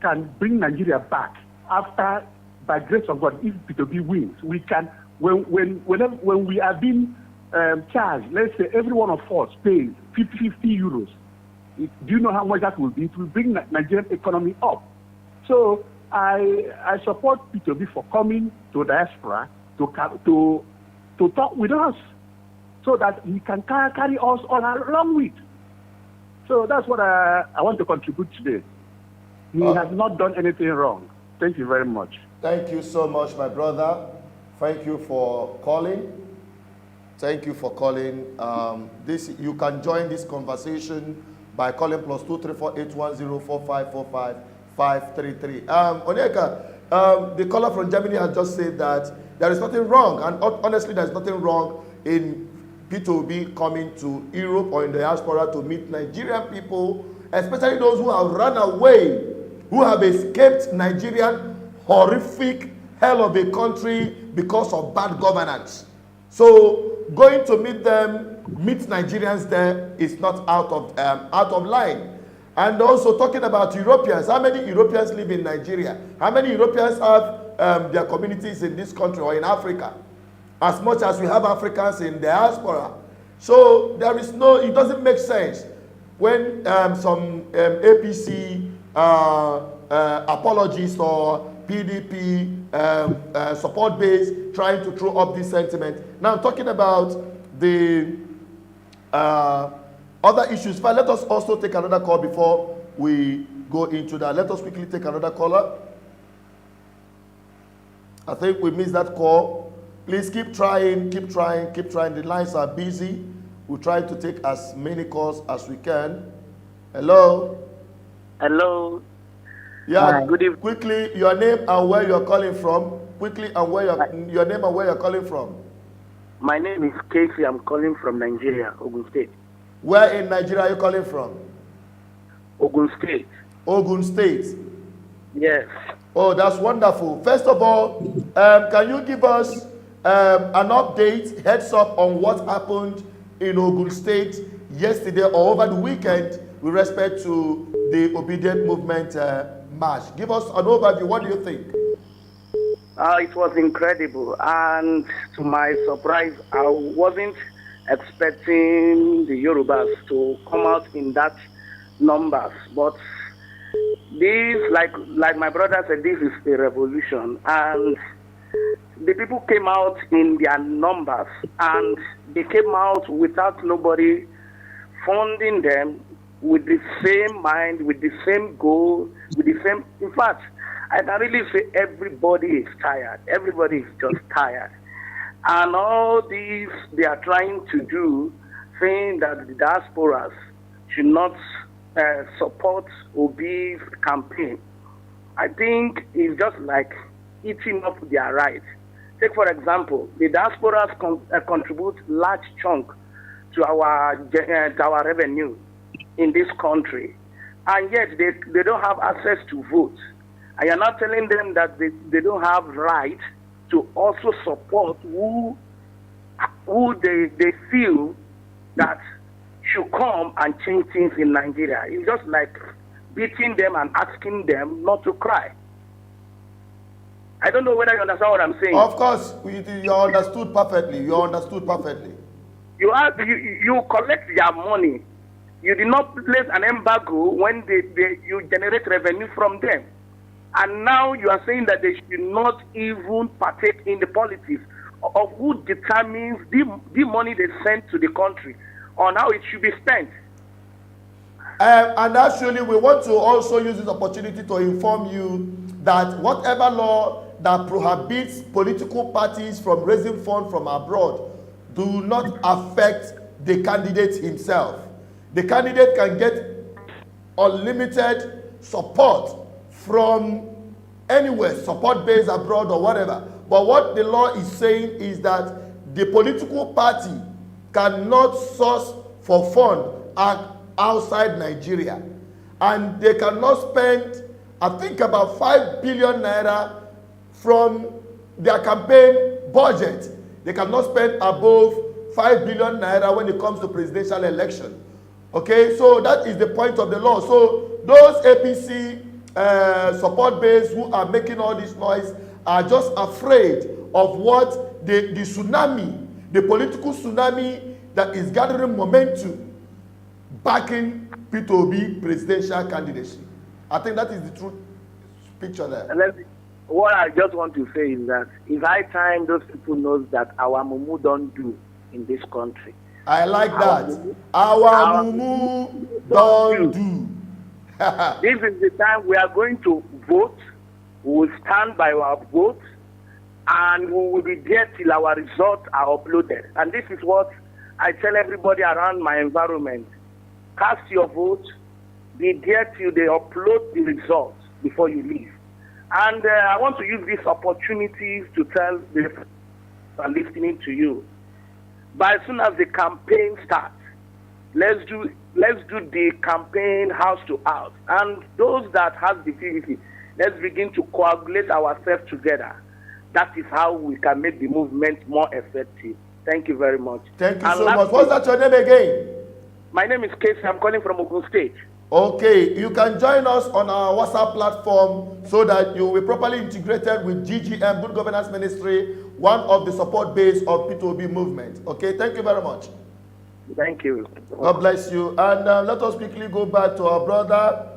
can bring Nigeria back after, by grace of God, if P2B wins. We can, when we are being charged, let's say every one of us pays 50 euros. Do you know how much that will be? It will bring Nigerian economy up. So I support P2B for coming to Diaspora to talk with us, so that he can carry us on along with. So that's what I want to contribute today. He has not done anything wrong. Thank you very much. Thank you so much, my brother. Thank you for calling. Thank you for calling. You can join this conversation by calling +234 810 4545 533. Onyeka, the caller from Germany has just said that there is nothing wrong, and honestly, there is nothing wrong in P2B coming to Europe or in the diaspora to meet Nigerian people, especially those who have run away, who have escaped Nigerian horrific hell of a country because of bad governance. So going to meet them, meet Nigerians there is not out of line. And also talking about Europeans, how many Europeans live in Nigeria? How many Europeans have their communities in this country or in Africa? As much as we have Africans in diaspora. So there is no, it doesn't make sense when some APC apologists or PDP support base trying to throw up this sentiment. Now talking about the other issues, but let us also take another call before we go into that. Let us quickly take another caller. I think we missed that call. Please keep trying, keep trying, keep trying. The lines are busy. We'll try to take as many calls as we can. Hello? Hello. Yeah, good evening. Quickly, your name and where you're calling from. Quickly, and where your name and where you're calling from. My name is Casey. I'm calling from Nigeria, Ogun State. Where in Nigeria are you calling from? Ogun State. Ogun State. Yes. Oh, that's wonderful. First of all, can you give us an update, heads up on what happened in Ogun State yesterday or over the weekend with respect to the Obedient Movement march? Give us an overview. What do you think? It was incredible, and to my surprise, I wasn't expecting the Yorubas to come out in that numbers, but this, like my brother said, this is a revolution, and the people came out in their numbers, and they came out without nobody funding them, with the same mind, with the same goal, with the same, in fact, I can really say everybody is tired. Everybody is just tired. And all these they are trying to do, saying that the diasporas should not support Obi's campaign, I think it's just like eating up their rights. Take, for example, the diasporas contribute large chunk to our revenue in this country, and yet they don't have access to vote. And you're not telling them that they don't have right to also support who they feel that should come and change things in Nigeria. It's just like beating them and asking them not to cry. I don't know whether you understand what I'm saying. Of course, you understood perfectly. You understood perfectly. You collect their money. You did not place an embargo when you generate revenue from them. And now you are saying that they should not even partake in the politics of who determines the money they send to the country on how it should be spent. And actually, we want to also use this opportunity to inform you that whatever law that prohibits political parties from raising funds from abroad do not affect the candidate himself. The candidate can get unlimited support from anywhere, support base abroad or whatever. But what the law is saying is that the political party cannot source for fund outside Nigeria. And they cannot spend, I think, about 5 billion naira from their campaign budget. They cannot spend above 5 billion naira when it comes to presidential election. Okay, so that is the point of the law. So those APC support base who are making all this noise are just afraid of what the tsunami, the political tsunami that is gathering momentum backing Peter Obi presidential candidacy. I think that is the true picture there. What I just want to say is that it's high time those people knows that our mumu don't do in this country. I like that. Our mumu don't do. This is the time we are going to vote. We will stand by our vote, and we will be there till our results are uploaded. And this is what I tell everybody around my environment. Cast your vote, be there till they upload the results before you leave. And I want to use this opportunity to tell the people who are listening to you. But as soon as the campaign starts, let's do the campaign house to house. And those that have the PVC, let's begin to coagulate ourselves together. That is how we can make the movement more effective. Thank you very much. Thank you so much. What's that your name again? My name is Casey. I'm calling from Ogun State. Okay, you can join us on our WhatsApp platform so that you will be properly integrated with GGM, Good Governance Ministry, one of the support base of P2B movement. Okay, thank you very much. Thank you. God bless you. And let us quickly go back to our brother.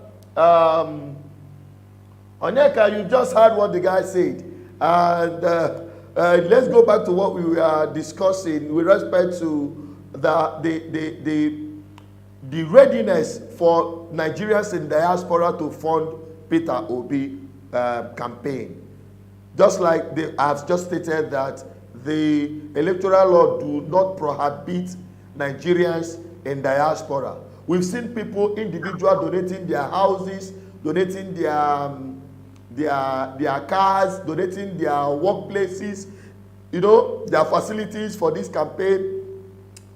Onyeka, you just heard what the guy said. And let's go back to what we were discussing with respect to the readiness for Nigerians in diaspora to fund Peter Obi campaign. Just like I've just stated that the electoral law do not prohibit Nigerians in diaspora. We've seen people, individuals donating their houses, donating their cars, donating their workplaces, you know, their facilities for this campaign.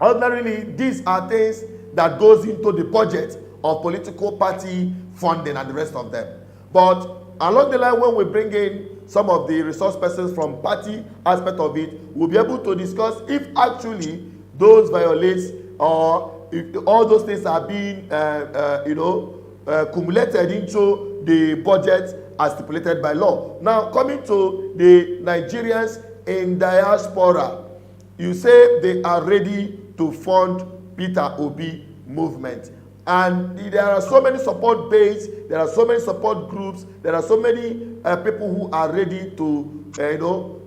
Ordinarily, these are things that goes into the budget of political party funding and the rest of them. But along the line, when we bring in some of the resource persons from party aspect of it, we'll be able to discuss if actually those violates or if all those things are being cumulated into the budget as stipulated by law. Now, coming to the Nigerians in diaspora, you say they are ready to fund Peter Obi movement, and there are so many support base, there are so many support groups, there are so many people who are ready to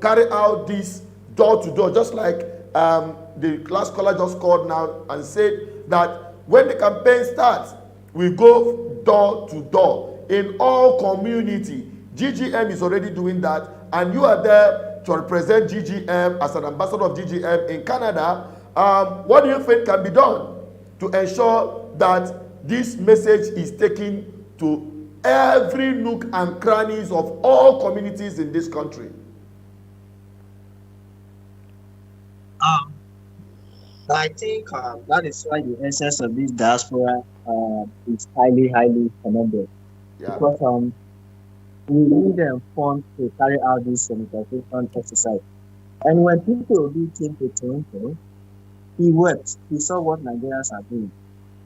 carry out this door to door, just like the last caller just called now and said that when the campaign starts, we go door to door in all community. GGM is already doing that, and you are there to represent GGM as an ambassador of GGM in Canada. What do you think can be done to ensure that this message is taken to every nook and crannies of all communities in this country? I think that is why the essence of this diaspora is highly, highly commended. Yeah. Because we need them funds to carry out this sanitization exercise. And when people Obi came to Toronto, he wept. He saw what Nigerians are doing.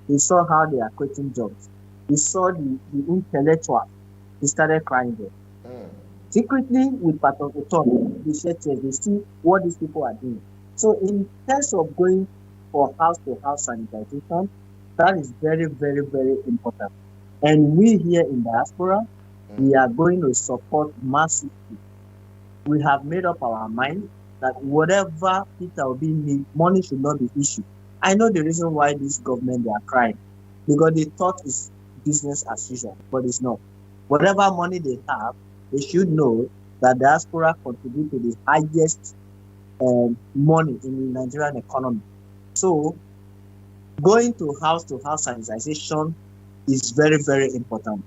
He saw how they are quitting jobs. He saw the intellectual. He started crying there. Secretly, with part of the talk, they shed tears. They see what these people are doing. So in terms of going for house-to-house sanitization, that is very, very, very important. And we here in diaspora, we are going to support massively. We have made up our mind that whatever Peter Obi needs, money should not be issued. I know the reason why this government, they are crying, because they thought it's business as usual, but it's not. Whatever money they have, they should know that diaspora contribute to the highest money in the Nigerian economy. So going to house sanitization is very, very important.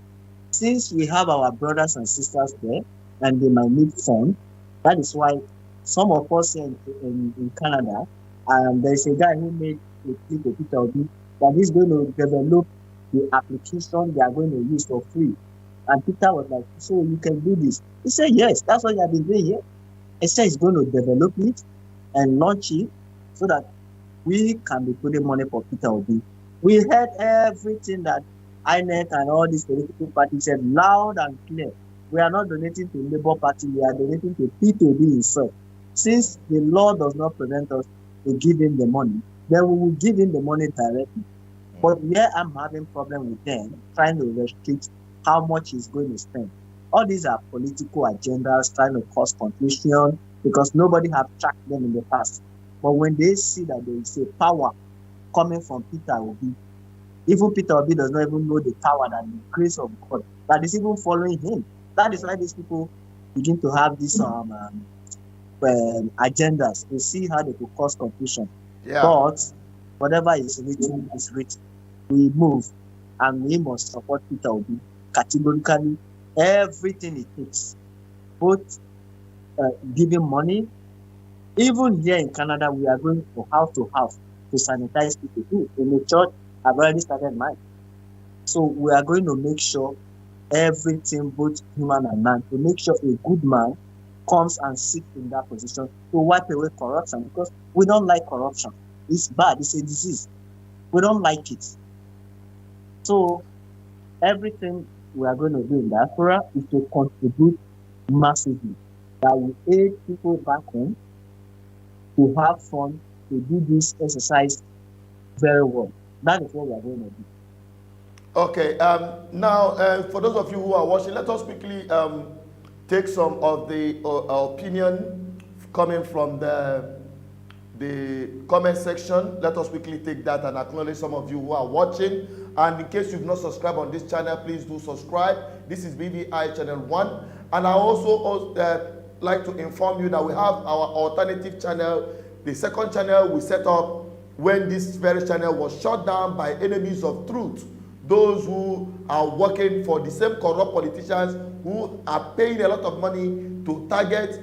since we have our brothers and sisters there, and they might need funds, that is why some of us here in Canada, there's a guy who made a clip of Peter Obi that he's going to develop the application they are going to use for free. And Peter was like, so you can do this. He said, yes, that's what you have been doing here. He said he's going to develop it and launch it so that we can be putting money for Peter Obi. We heard everything that INEC and all these political parties said loud and clear. We are not donating to Labour Party, we are donating to Peter Obi himself. Since the law does not prevent us to give him the money, then we will give him the money directly. But where I'm having problem with them, trying to restrict how much he's going to spend. All these are political agendas trying to cause confusion because nobody have tracked them in the past. But when they see that there is a power coming from Peter Obi, even Peter Obi does not even know the power and the grace of God that is even following him. That is why these people begin to have these agendas to see how they could cause confusion. Yeah. But whatever is written is written. We move and we must support Peter Obi categorically. Everything it takes, both giving money. Even here in Canada, we are going from house to house to sanitize people too. In the church, I've already started mine. So we are going to make sure everything, both human and man, to make sure a good man comes and sits in that position to wipe away corruption, because we don't like corruption. It's bad. It's a disease. We don't like it. So everything we are going to do in Diaspora is to contribute massively. That will aid people back home to have fun, to do this exercise very well. That is what we are going to do. Okay, now for those of you who are watching, let us quickly take some of the opinion coming from the comment section. Let us quickly take that and acknowledge some of you who are watching. And in case you've not subscribed on this channel, please do subscribe. This is BVI Channel 1. And I also like to inform you that we have our alternative channel, the second channel we set up when this very channel was shut down by enemies of truth. Those who are working for the same corrupt politicians who are paying a lot of money to target,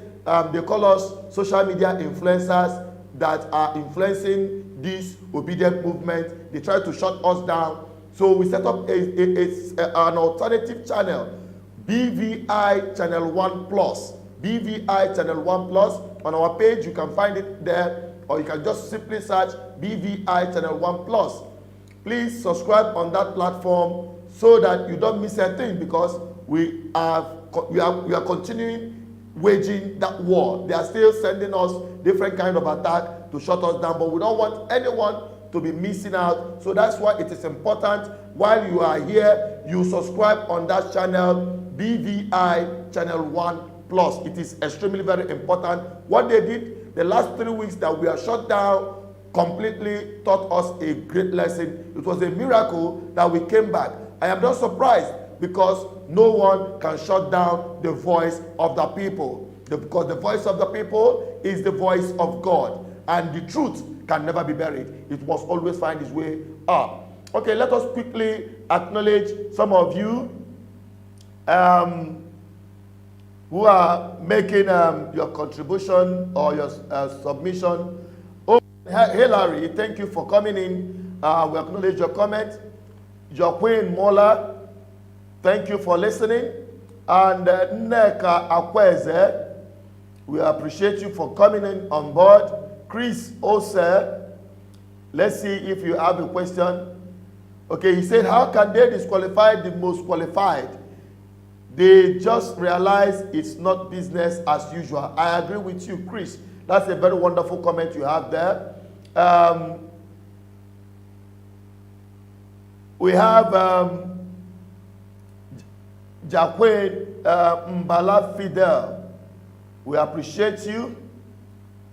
they call us social media influencers that are influencing this obedient movement. They try to shut us down. So we set up an alternative channel, BVI Channel 1 Plus. BVI Channel 1 Plus. On our page, you can find it there, or you can just simply search BVI Channel 1 Plus. Please subscribe on that platform so that you don't miss a thing, because we are continuing waging that war. They are still sending us different kind of attack to shut us down, but we don't want anyone to be missing out. So that's why it is important, while you are here, you subscribe on that channel, BVI Channel 1 Plus. It is extremely very important. What they did the last 3 weeks that we are shut down completely taught us a great lesson. It was a miracle that we came back. I am not surprised, because no one can shut down the voice of the people. Because the voice of the people is the voice of God. And the truth can never be buried. It must always find its way up. Okay, let us quickly acknowledge some of you who are making your contribution or your submission. Oh, Hillary, thank you for coming in. We acknowledge your comment. Your Queen Mola, thank you for listening. And Neka Akweze, we appreciate you for coming in on board. Chris Ose, let's see if you have a question. Okay, he said, how can they disqualify the most qualified? They just realize it's not business as usual. I agree with you, Chris. That's a very wonderful comment you have there. We have Jacqueline Mbala Fidel. We appreciate you.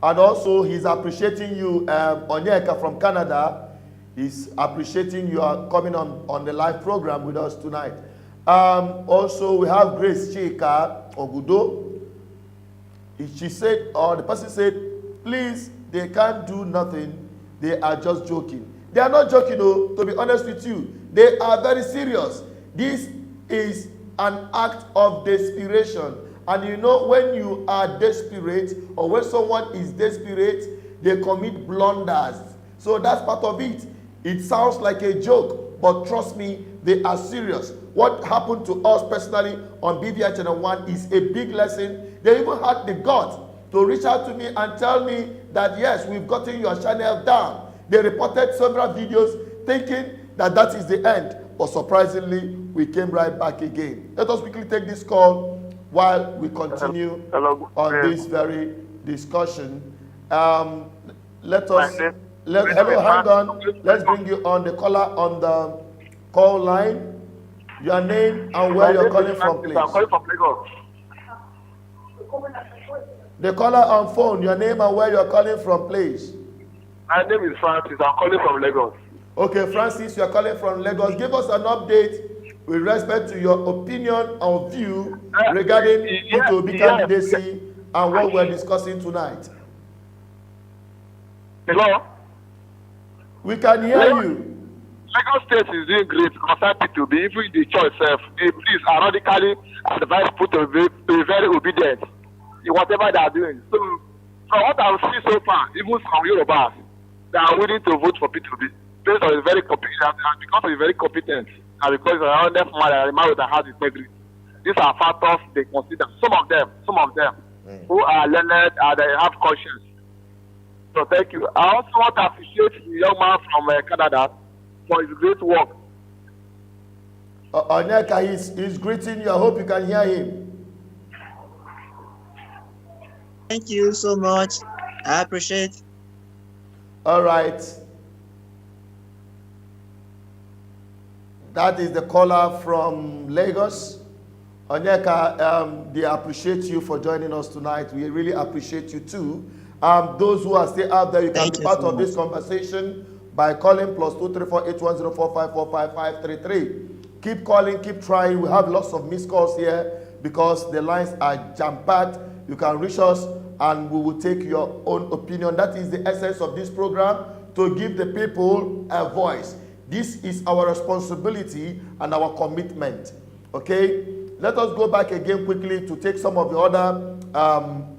And also, he's appreciating you, Onyeka from Canada. He's appreciating you coming on the live program with us tonight. Also, we have Grace Chika Ogudo. She said, or the person said, please, they can't do nothing. They are just joking. They are not joking, though, to be honest with you. They are very serious. This is an act of desperation. And you know, when you are desperate, or when someone is desperate, they commit blunders. So that's part of it. It sounds like a joke, but trust me, they are serious. What happened to us personally on BVI Channel 1 is a big lesson. They even had the guts to reach out to me and tell me that, yes, we've gotten your channel down. They reported several videos thinking that that is the end. But surprisingly, we came right back again. Let us quickly take this call while we continue on this very discussion. Hello, hang on. Let's bring you on, the caller on the call line. Your name and where you're calling from, please. I'm calling from Lagos. The caller on phone, your name and where you're calling from, please. My name is Francis. I'm calling from Lagos. Okay, Francis, you're calling from Lagos. Give us an update with respect to your opinion or view regarding P2B candidacy and what we're discussing tonight. Hello? We can hear you. Lagos State is doing great concerning P2B. Even the church itself, the police are radically advised people to be very obedient in whatever they are doing. So, from what I've seen so far, even from Yorubas, they are willing to vote for P2B based on very competent, and because he's very competent, and because he's an honest man and a man that has integrity. These are factors they consider. Some of them who are learned and they have conscience. So thank you. I also want to appreciate the young man from Canada for his great work. Onyeka, he's greeting you. I hope you can hear him. Thank you so much. I appreciate. All right. That is the caller from Lagos. Onyeka, they appreciate you for joining us tonight. We really appreciate you too. Those who are still out there, you can be part of this conversation by calling +2348104545533. Keep calling, keep trying. We have lots of missed calls here because the lines are jam-packed. You can reach us and we will take your own opinion. That is the essence of this program, to give the people a voice. This is our responsibility and our commitment. Okay? Let us go back again quickly to take some of the other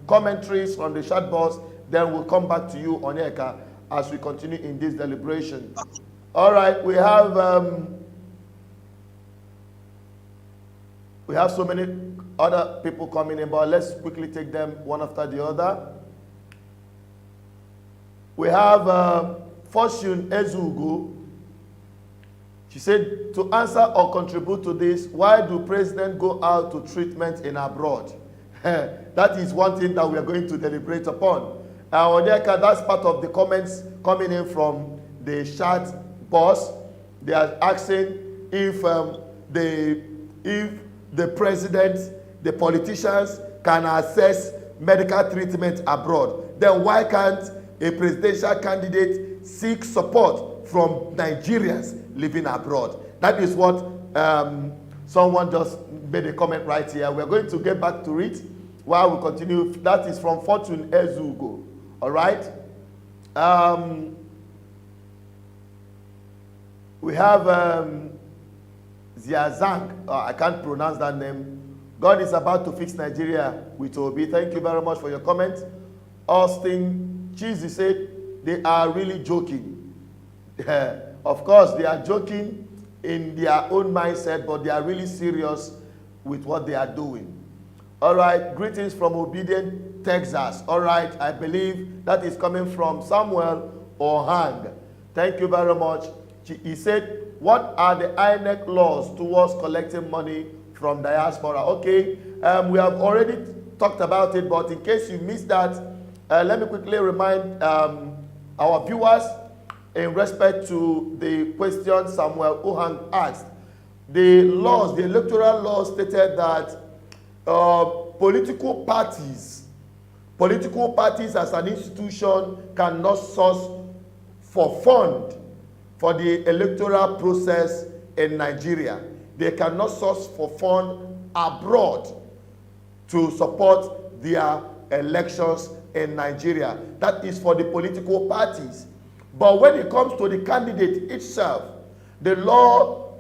commentaries from the chat box. Then we'll come back to you, Onyeka, as we continue in this deliberation. All right, we have so many other people coming in, but let's quickly take them one after the other. We have Fortune Ezugu. She said, to answer or contribute to this, why do presidents go out to treatment in abroad? That is one thing that we are going to deliberate upon. Onyeka, that's part of the comments coming in from the chat boss. They are asking if the president, the politicians can access medical treatment abroad. Then why can't a presidential candidate seek support from Nigerians living abroad? That is what someone just made a comment right here. We're going to get back to it while we continue. That is from Fortune Ezugo. All right. We have Ziazang. I can't pronounce that name. God is about to fix Nigeria with Obi. Thank you very much for your comment. Austin Cheesy said they are really joking. Of course, they are joking in their own mindset, but they are really serious with what they are doing. All right, greetings from Obedient, Texas. All right, I believe that is coming from Samuel Ohang. Thank you very much. He said, what are the INEC laws towards collecting money from diaspora? Okay, we have already talked about it, but in case you missed that, let me quickly remind our viewers in respect to the question Samuel Ohang asked. The laws, the electoral laws stated that political parties as an institution cannot source for fund for the electoral process in Nigeria. They cannot source for fund abroad to support their elections in Nigeria. That is for the political parties. But when it comes to the candidate itself, the law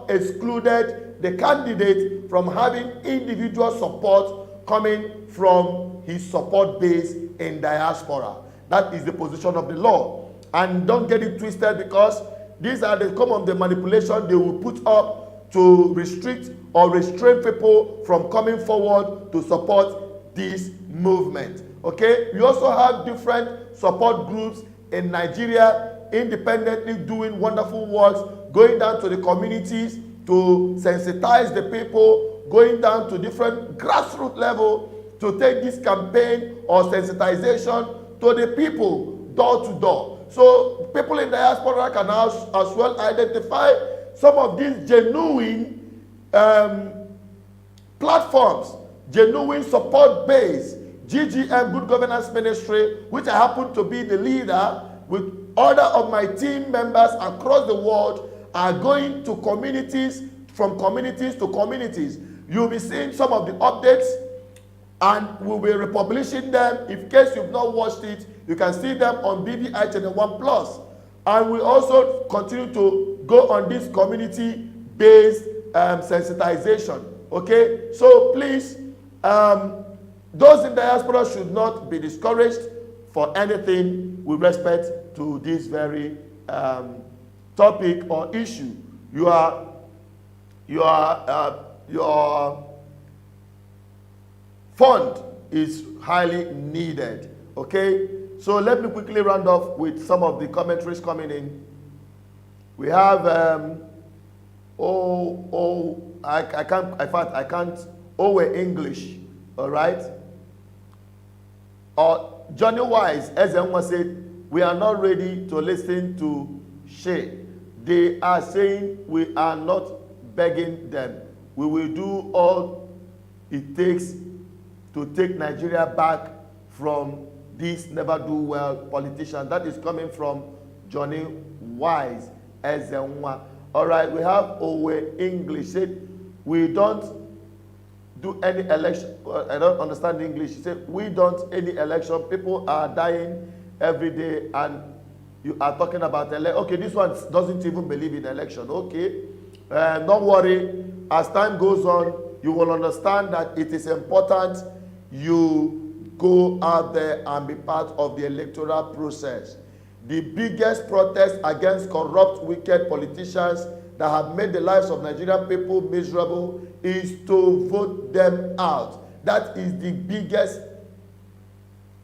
excluded the candidate from having individual support coming from his support base in diaspora. That is the position of the law. And don't get it twisted, because these are the some of the manipulation they will put up to restrict or restrain people from coming forward to support this movement. Okay, we also have different support groups in Nigeria independently doing wonderful works, going down to the communities to sensitize the people, going down to different grassroots level to take this campaign or sensitization to the people door to door. So people in diaspora can as well identify some of these genuine platforms, genuine support base, GGM, Good Governance Ministry, which I happen to be the leader with other of my team members across the world, are going to communities, from communities to communities. You'll be seeing some of the updates, and we'll be republishing them. In case you've not watched it, you can see them on BBI Channel 1+. And we also continue to go on this community-based sensitization. Okay? So please, those in diaspora should not be discouraged for anything with respect to this very topic or issue. Your fund is highly needed. Okay, so let me quickly round off with some of the commentaries coming in. We have I can't, in fact I can't. English. All right. Johnny Wise, as Emma said, we are not ready to listen to Shay. They are saying we are not begging them. We will do all it takes to take Nigeria back from this never do well politician. That is coming from Johnny Wise, as Emma. All right, we have Owe English said, we don't do any election. I don't understand English. He said, we don't any election. People are dying every day, and you are talking about election. Okay, this one doesn't even believe in election. Okay, don't worry. As time goes on, you will understand that it is important you go out there and be part of the electoral process. The biggest protest against corrupt, wicked politicians that have made the lives of Nigerian people miserable is to vote them out. That is the biggest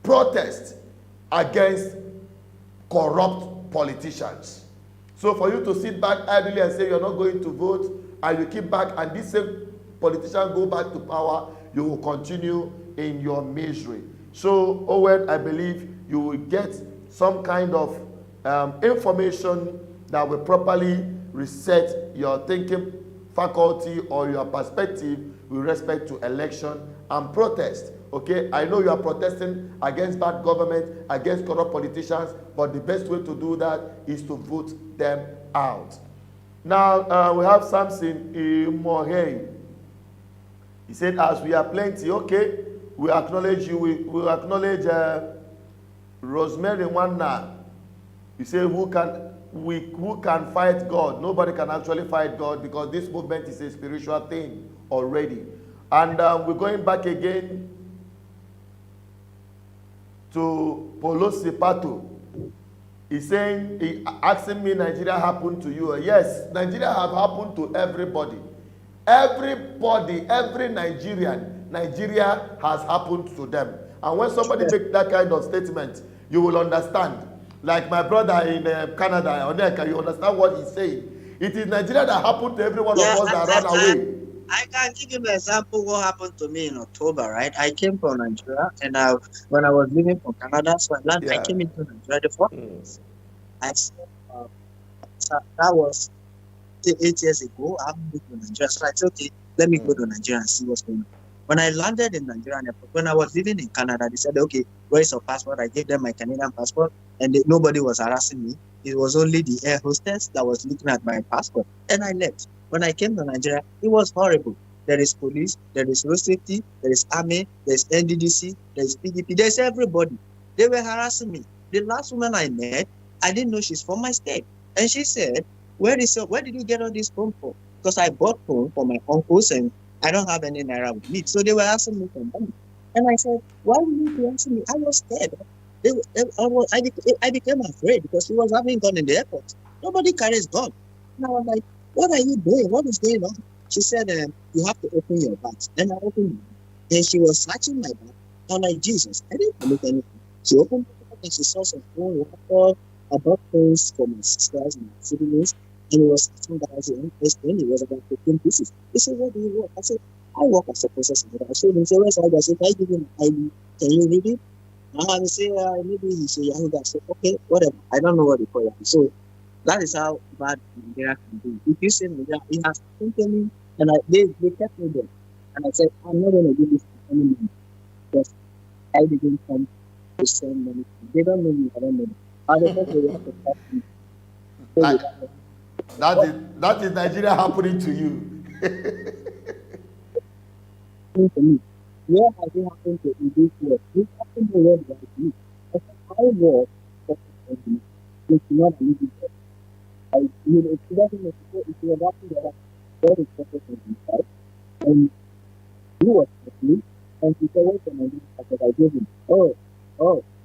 protest against corrupt politicians. So for you to sit back idly and say you're not going to vote, and you keep back, and this same politician go back to power, you will continue in your misery. So, Owen, I believe you will get some kind of information that will properly reset your thinking faculty or your perspective with respect to election and protest. Okay, I know you are protesting against bad government, against corrupt politicians, but the best way to do that is to vote them out. Now, we have Samson Imohei. He said, as we are plenty, okay, we acknowledge you, we acknowledge Rosemary Wanna. You say, who can fight God? Nobody can actually fight God, because this movement is a spiritual thing already. And we're going back again to Polosi Pato. He's saying, asking me, Nigeria happened to you. Yes, Nigeria have happened to everybody. Everybody, every Nigerian, Nigeria has happened to them. And when somebody makes that kind of statement, you will understand. Like my brother in Canada, Oneka, you understand what he's saying. It is Nigeria that happened to every one of us that ran away. I can give you an example what happened to me in October, right? I came from Nigeria, and when I was leaving from Canada, so I came into Nigeria the 4 months. I said, that was 8 years ago. I haven't been to Nigeria, so I said, okay, let me go to Nigeria and see what's going on. When I landed in Nigeria, when I was living in Canada, they said, okay, where is your passport? I gave them my Canadian passport, and nobody was harassing me. It was only the air hostess that was looking at my passport, and I left. When I came to Nigeria, it was horrible. There is police, there is road safety, there is army, there is NDDC, there is PDP, there is everybody. They were harassing me. The last woman I met, I didn't know she's from my state. And she said, where did you get all this phone for? Because I bought phone for my uncles and I don't have any Naira with me. So they were asking me for money. And I said, why would you be asking me? I was scared. I became afraid because he was having gun in the airport. Nobody carries gun. And I was like, what are you doing? What is going on? She said, you have to open your bag. And I opened it. And she was searching my bag. I'm like, Jesus, I didn't commit anything. She opened the bag and she saw some phone, laptop, I bought things for my sisters and my siblings. And he was asking that as an question. It was about 15 pieces. He said, what do you work? I said, I work as a processor. I showed him, say, where's ID? I said, I give him ID. Can you read it? I say, maybe he say Yahoo. I said, okay, whatever. I don't know what they call Yahoo. So that is how bad Nigeria can be. If you say Nigeria, he has me, and they kept me there. And I said, I'm not going to do this to anyone because I didn't come to send money. They don't know me. I don't know them. How they think they want to catch me? That is Nigeria happening to you. To me. Where has it happened to in this world? This happened to where there is me. I said, I work for the it's not an easy job. If you doesn't know, if you are watching the other, there is processing right? And he was with me, and he said, wait a minute, I said, I gave him, oh,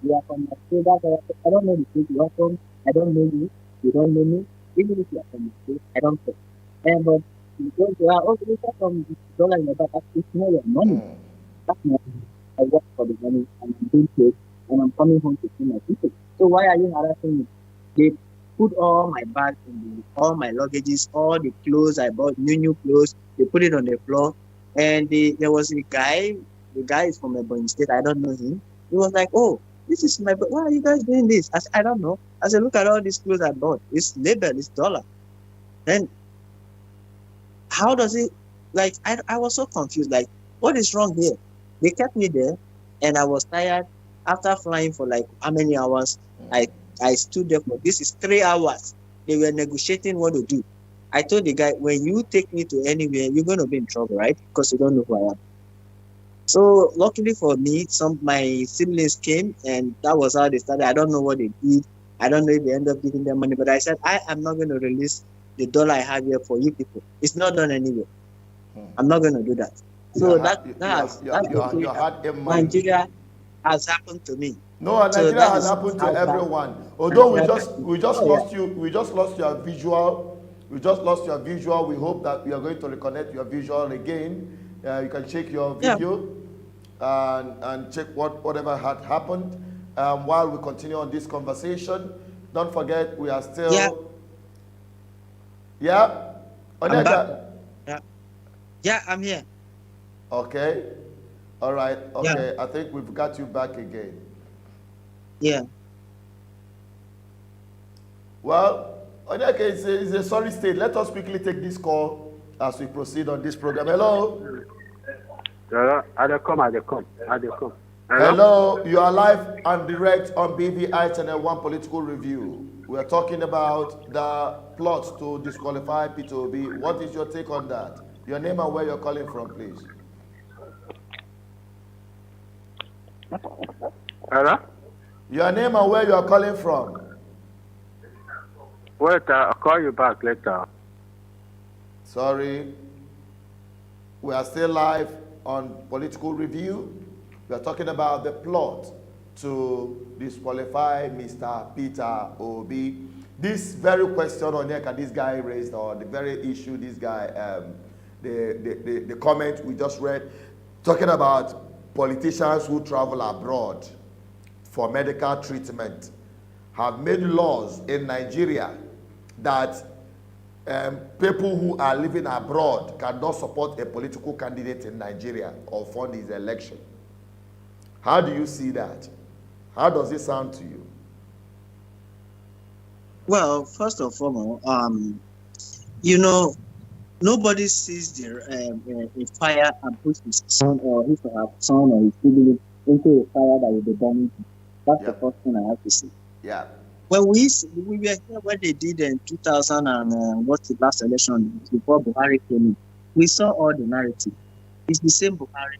you are from Australia, I don't know the place you are from, I don't know you, you don't know me, even if you are from the state, I don't care. And but you go to you are from dollar in the back, it's not your money. That's not I work for the money and I'm being paid and I'm coming home to see my people. So why are you harassing me? They put all my bags all my luggages, all the clothes I bought, new clothes, they put it on the floor. And there was a guy, the guy is from Ebonyi State, I don't know him. He was like, oh, this is my, why are you guys doing this? I said, I don't know. I said, look at all these clothes I bought. It's labeled, it's dollar. Then how does it, like, I was so confused, like, what is wrong here? They kept me there, and I was tired. After flying for like how many hours, I stood there for, this is 3 hours. They were negotiating what to do. I told the guy, when you take me to anywhere, you're going to be in trouble, right? Because you don't know who I am. So luckily for me, my siblings came, and that was how they started. I don't know what they did. I don't know if they end up giving them money, but I said, I am not going to release the dollar I have here for you people. It's not done anyway. I'm not going to do that. So Nigeria has happened to me. No, Nigeria has happened to everyone. Although we just lost you, we just lost your visual. We just lost your visual. We hope that we are going to reconnect your visual again. You can check your video and check whatever had happened. While we continue on this conversation, don't forget we are still. Yeah. Yeah, I'm here. Okay. All right. Okay. Yeah. I think we've got you back again. Yeah. Well, okay, it's a sorry state. Let us quickly take this call as we proceed on this program. Hello. Hello. Come. Hello. You are live and direct on BVI Channel 1 Political Review. We are talking about the plot to disqualify Peter Obi. What is your take on that? Your name and where you're calling from, please. Hello? Your name and where you are calling from. Wait, I'll call you back later. Sorry. We are still live on Political Review. We are talking about the plot to disqualify Mr. Peter Obi. This very question on here, this guy raised, or the very issue this guy, the comment we just read, talking about politicians who travel abroad for medical treatment have made laws in Nigeria that people who are living abroad cannot support a political candidate in Nigeria or fund his election. How do you see that? How does it sound to you? Well, first of all, nobody sees a fire and puts his son or his or her son or his sibling into a fire that will be burning. That's the first thing I have to say. Yeah. When we were here when they did in 2000 and what's the last election before Buhari came in, we saw all the narrative. It's the same Buhari.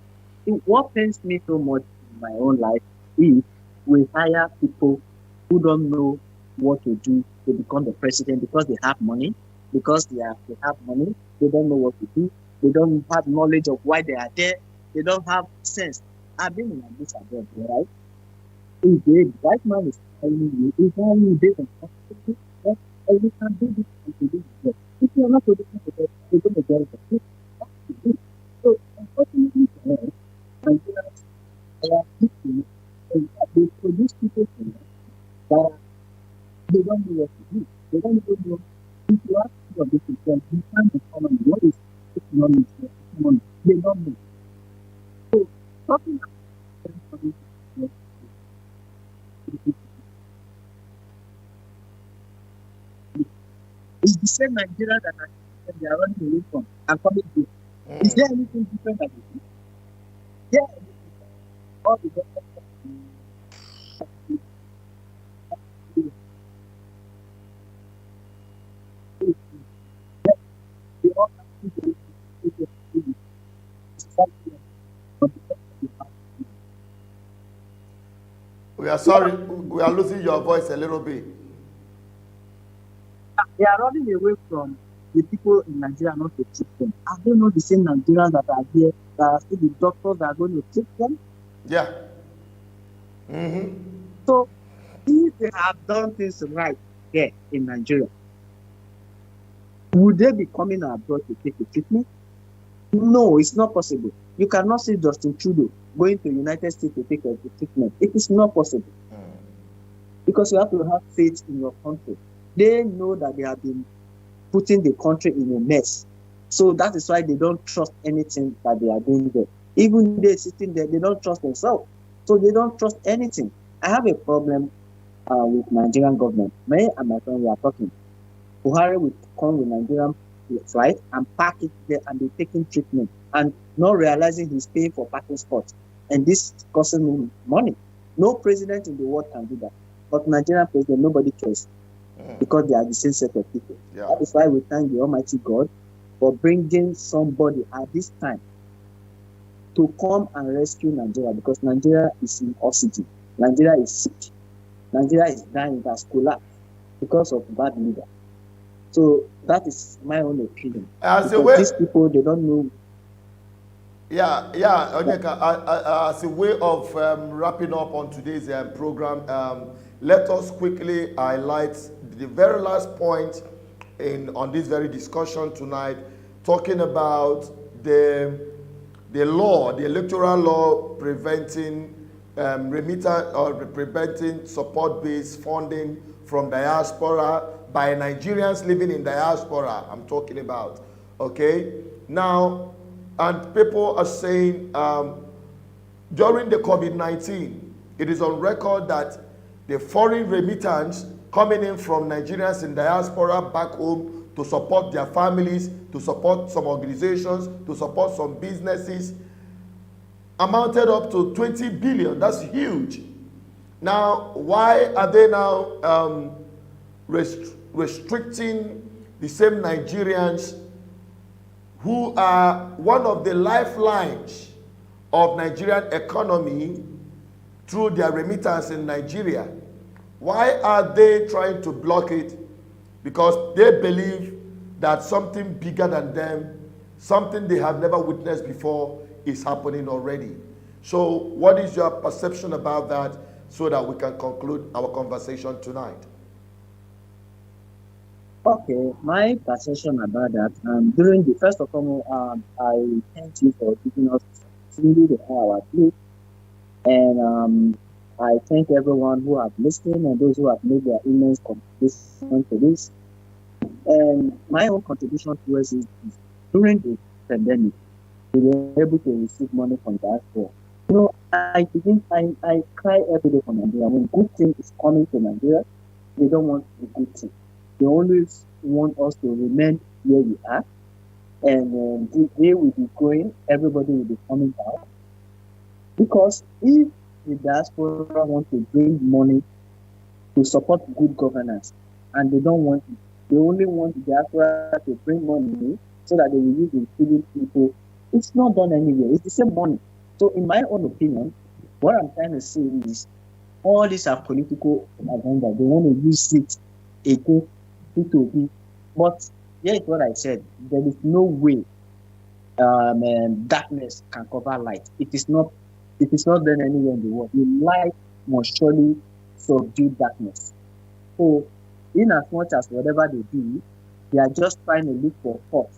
What pains me so much in my own life is we hire people who don't know what to do to become the president because they have money, because they have money, they don't know what to do, they don't have knowledge of why they are there, they don't have sense. I've been in this abroad, right? If the white man is telling you, if you based on constitution, that you can do this and you do this. If you are not producing the best, you're going to get it. So, unfortunately, Nigerians are people, they produce people that they don't know what to do. They don't even know. If you ask for this, you can't economy. What is economic? They don't know. So, talking about it's the same Nigeria that they are running away from and coming to. Is there anything different about it? Yeah. All the We are sorry, we are losing your voice a little bit. They are running away from the people in Nigeria not to treat them. I don't know the same Nigerians that are here, that are still the doctors that are going to treat them. Yeah. So, if they have done things right here in Nigeria, would they be coming abroad to take a treatment? No, it's not possible. You cannot see Justin Trudeau going to the United States to take a treatment. It is not possible. Because you have to have faith in your country. They know that they have been putting the country in a mess. So that is why they don't trust anything that they are doing there. Even they sitting there, they don't trust themselves. So they don't trust anything. I have a problem with Nigerian government. Me and my friend, we are talking. Buhari will come with Nigerian flight and park it there and be taking treatment and not realizing he's paying for parking spots. And this is costing him money. No president in the world can do that. But Nigerian president, nobody cares. Because they are the same set of people. Yeah. That is why we thank the Almighty God for bringing somebody at this time to come and rescue Nigeria, because Nigeria is in oxygen. Nigeria is sick. Nigeria is dying, it has collapsed because of bad leader. So that is my own opinion. These people, they don't know. Yeah, Onyeka, as a way of wrapping up on today's program, let us quickly highlight the very last point on this very discussion tonight, talking about the law, the electoral law preventing remittance or preventing support-based funding from diaspora by Nigerians living in diaspora. I'm talking about, okay? Now, and people are saying during the COVID-19, it is on record that the foreign remittance coming in from Nigerians in diaspora back home to support their families, to support some organizations, to support some businesses, amounted up to 20 billion. That's huge. Now, why are they now restricting the same Nigerians who are one of the lifelines of Nigerian economy through their remittance in Nigeria? Why are they trying to block it? Because they believe that something bigger than them, something they have never witnessed before, is happening already. So what is your perception about that, so that we can conclude our conversation tonight? Okay, my perception about that, during the first of all, I thank you for giving us the hour, please. And I thank everyone who have listened and those who have made their immense contribution to this. And my own contribution to us is during the pandemic, we were able to receive money from Diaspora. You know, I cry every day for Nigeria. When good thing is coming to Nigeria, they don't want the good thing. They always want us to remain where we are. And the day we be going, everybody will be coming out. Because if the diaspora want to bring money to support good governance, and they don't want it, they only want the diaspora to bring money so that they will use in feeding people. It's not done anywhere. It's the same money. So in my own opinion, what I'm trying to say is, All these are political agenda. They want to use it against P2P. But here is what I said. There is no way darkness can cover light. It is not done anywhere in the world. The light must surely subdue darkness. So, in as much as whatever they do, they are just trying to look for fault.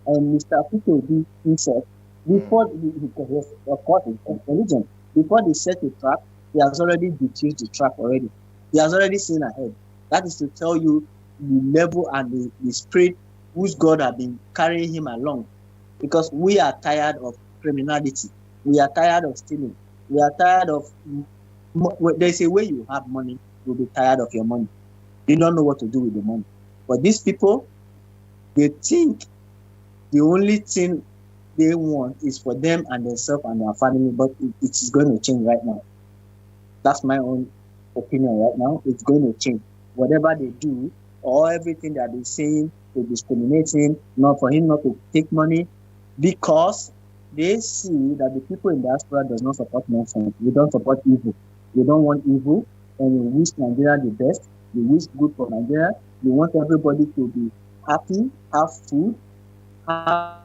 And Mr. P2P himself, before of course, he's intelligent. Before they set a trap, he has already diffused the trap already. He has already seen ahead. That is to tell you the level and the spirit whose God have been carrying him along. Because we are tired of criminality. We are tired of stealing. We are tired of... There's a way you have money, you'll be tired of your money. You don't know what to do with the money. But these people, they think the only thing they want is for them and themselves and their family, but it is going to change right now. That's my own opinion right now. It's going to change. Whatever they do, or everything that they're saying to discriminate him, not for him not to take money, because they see that the people in diaspora does not support nonsense. We don't support evil. We don't want evil, and we wish Nigeria the best. We wish good for Nigeria. We want everybody to be happy, have food, have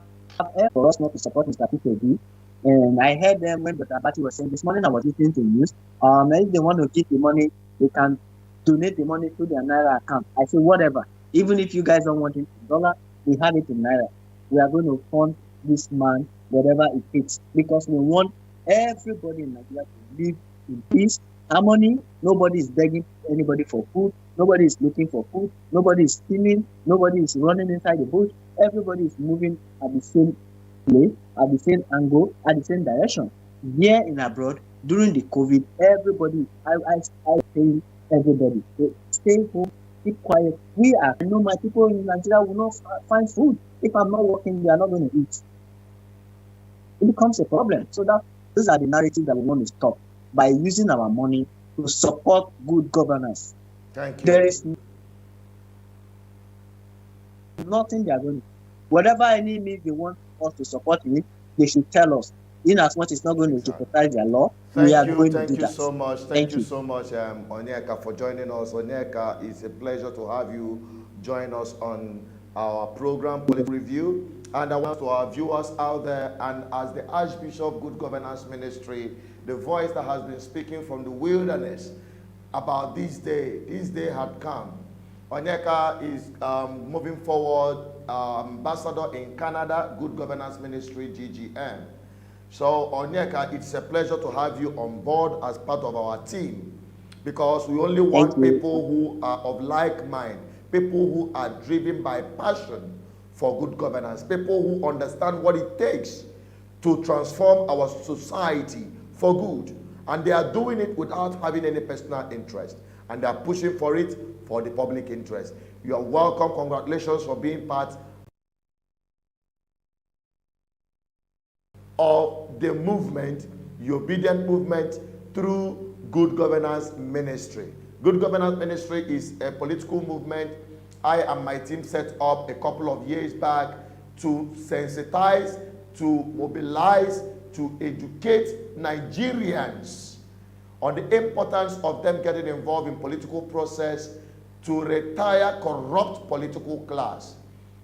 air, for us not to support Mr. P2P. And I heard them when Dr. Abati was saying, this morning I was listening to news, if they want to keep the money, they can donate the money to their Naira account. I say, whatever. Even if you guys don't want it in dollar, we have it in Naira. We are going to fund this man, whatever it takes, because we want everybody in Nigeria to live in peace, harmony. Nobody is begging anybody for food. Nobody is looking for food. Nobody is stealing. Nobody is running inside the bush. Everybody is moving at the same place, at the same angle, at the same direction. Here in abroad, during the COVID, everybody, I tell everybody, stay home, keep quiet. I know my people in Nigeria will not find food. If I'm not working, they are not going to eat. It becomes a problem. So those are the narratives that we want to stop by using our money to support good governance. Thank you. There is nothing they are going to. Whatever any means they want us to support it, they should tell us. In as much it's not going to jeopardize their law, we are going to do that. Thank you so much. Thank you so much, Onyeka, for joining us. Onyeka, it's a pleasure to have you join us on our program, Political Review. And I want to our viewers out there, and as the Archbishop Good Governance Ministry, the voice that has been speaking from the wilderness about this day had come. Onyeka is moving forward, ambassador in Canada, Good Governance Ministry, GGM. So, Onyeka, it's a pleasure to have you on board as part of our team, because we only want people who are of like mind, people who are driven by passion for good governance, people who understand what it takes to transform our society for good. And they are doing it without having any personal interest. And they are pushing for it for the public interest. You are welcome. Congratulations for being part of the movement, the obedient movement, through Good Governance Ministry. Good Governance Ministry is a political movement I and my team set up a couple of years back to sensitize, to mobilize, to educate Nigerians on the importance of them getting involved in political process to retire corrupt political class.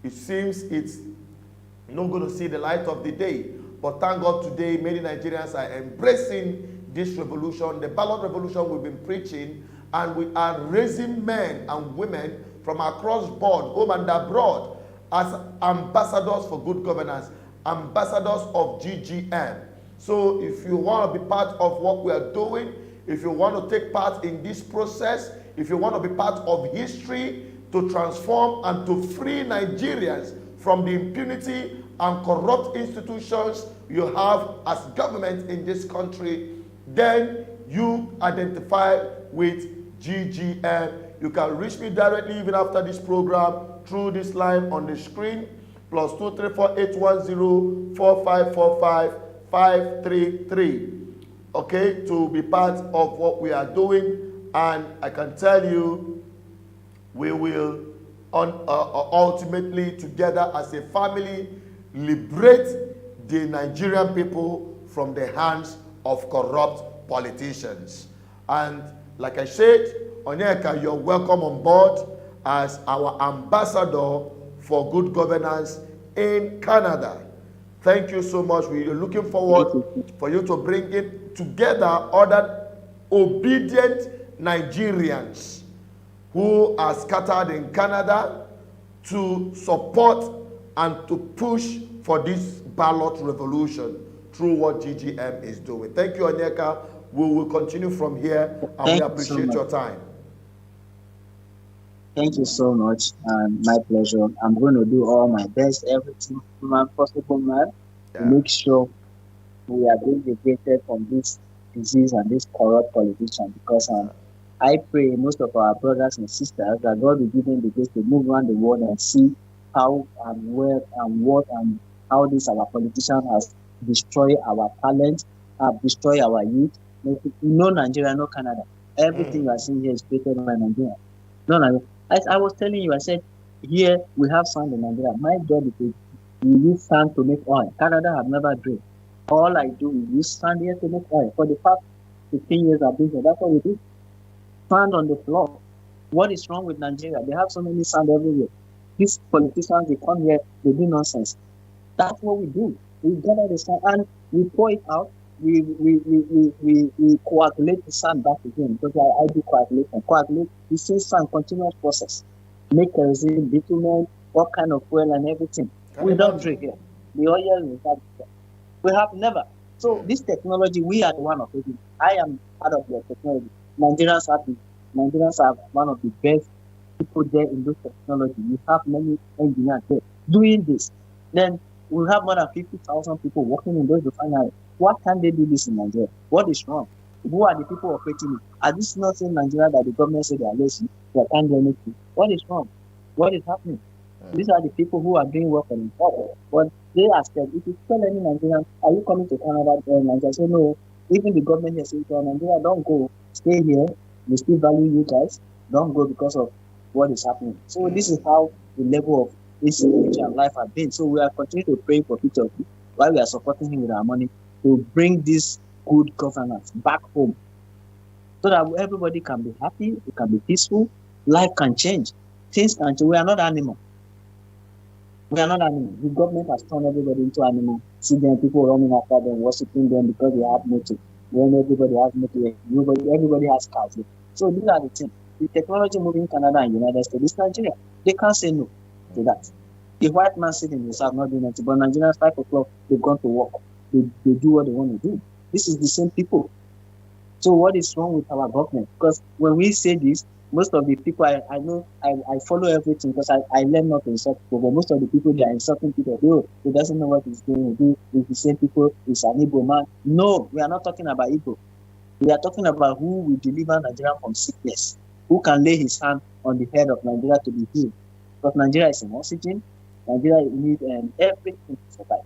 It seems it's not going to see the light of the day, but thank God today many Nigerians are embracing this revolution, the ballot revolution we've been preaching, and we are raising men and women from across board, home and abroad, as ambassadors for good governance, ambassadors of GGM. So if you want to be part of what we are doing, if you want to take part in this process, if you want to be part of history to transform and to free Nigerians from the impunity and corrupt institutions you have as government in this country, then you identify with GGM. You can reach me directly even after this program through this line on the screen, +234-810-4545-533. Okay, to be part of what we are doing. And I can tell you, we will ultimately, together as a family, liberate the Nigerian people from the hands of corrupt politicians. And Like I said, Onyeka, you're welcome on board as our ambassador for good governance in Canada. Thank you so much. We are looking forward for you to bring it together other obedient Nigerians who are scattered in Canada to support and to push for this ballot revolution through what GGM is doing. Thank you, Onyeka. We will continue from here, and we appreciate your time. Thank you so much, and my pleasure. I'm going to do all my best, everything possible, man, to make sure we are being liberated from this disease and this corrupt politician. Because I pray most of our brothers and sisters that God will give them the grace to move around the world and see how and where and what and how this our politician has destroyed our talent, have destroyed our youth. No Nigeria, no Canada. Everything you are seeing here is created by Nigeria. No Nigeria. As I was telling you, I said, here we have sand in Nigeria. My job is to use sand to make oil. Canada have never drilled. All I do is use sand here to make oil. For the past 15 years I've been here, that's what we do. Sand on the floor. What is wrong with Nigeria? They have so many sand everywhere. These politicians, they come here, they do nonsense. That's what we do. We gather the sand and we pour it out. We coagulate the sand back again, because I do coagulation. Coagulate the same sand, continuous process. Make kerosene, bitumen, all kind of oil and everything. We don't drink here. The oil is not here. We have never. So this technology, we are the one of it. I am part of the technology. Nigerians are one of the best people there in this technology. We have many engineers there doing this. Then we have more than 50,000 people working in those refineries. Why can't they do this in Nigeria? What is wrong? Who are the people operating it? Are this not in Nigeria that the government said they are lazy? They can't do anything. What is wrong? What is happening? These are the people who are doing work on themselves. But they are scared. If you tell any Nigerian, are you coming to Canada? Nigeria say no. Even the government here says, Nigeria, don't go. Stay here. We still value you guys. Don't go because of what is happening. So this is how the level of insecurity and life have been. So we are continuing to pray for Peter while we are supporting him with our money to bring this good governance back home, so that everybody can be happy, it can be peaceful, life can change, things can change. We are not animals. We are not animals. The government has turned everybody into animals. See them, people running after them, worshiping them because they have motive. When everybody has motive, everybody has cars. So these are the things. The technology moving in Canada and United States, this Nigeria, they can't say no to that. The white man sitting in the south not doing anything, but Nigerians 5 o'clock, they've gone to work. They do what they want to do. This is the same people. So what is wrong with our government? Because when we say this, most of the people, I know, I follow everything because I learn not to insult people, but most of the people, they are insulting people. Oh, he doesn't know what he's going to do. It's the same people. It's an Igbo man. No, we are not talking about Igbo. We are talking about who will deliver Nigeria from sickness. Who can lay his hand on the head of Nigeria to be healed. Because Nigeria is in oxygen. Nigeria needs everything to survive.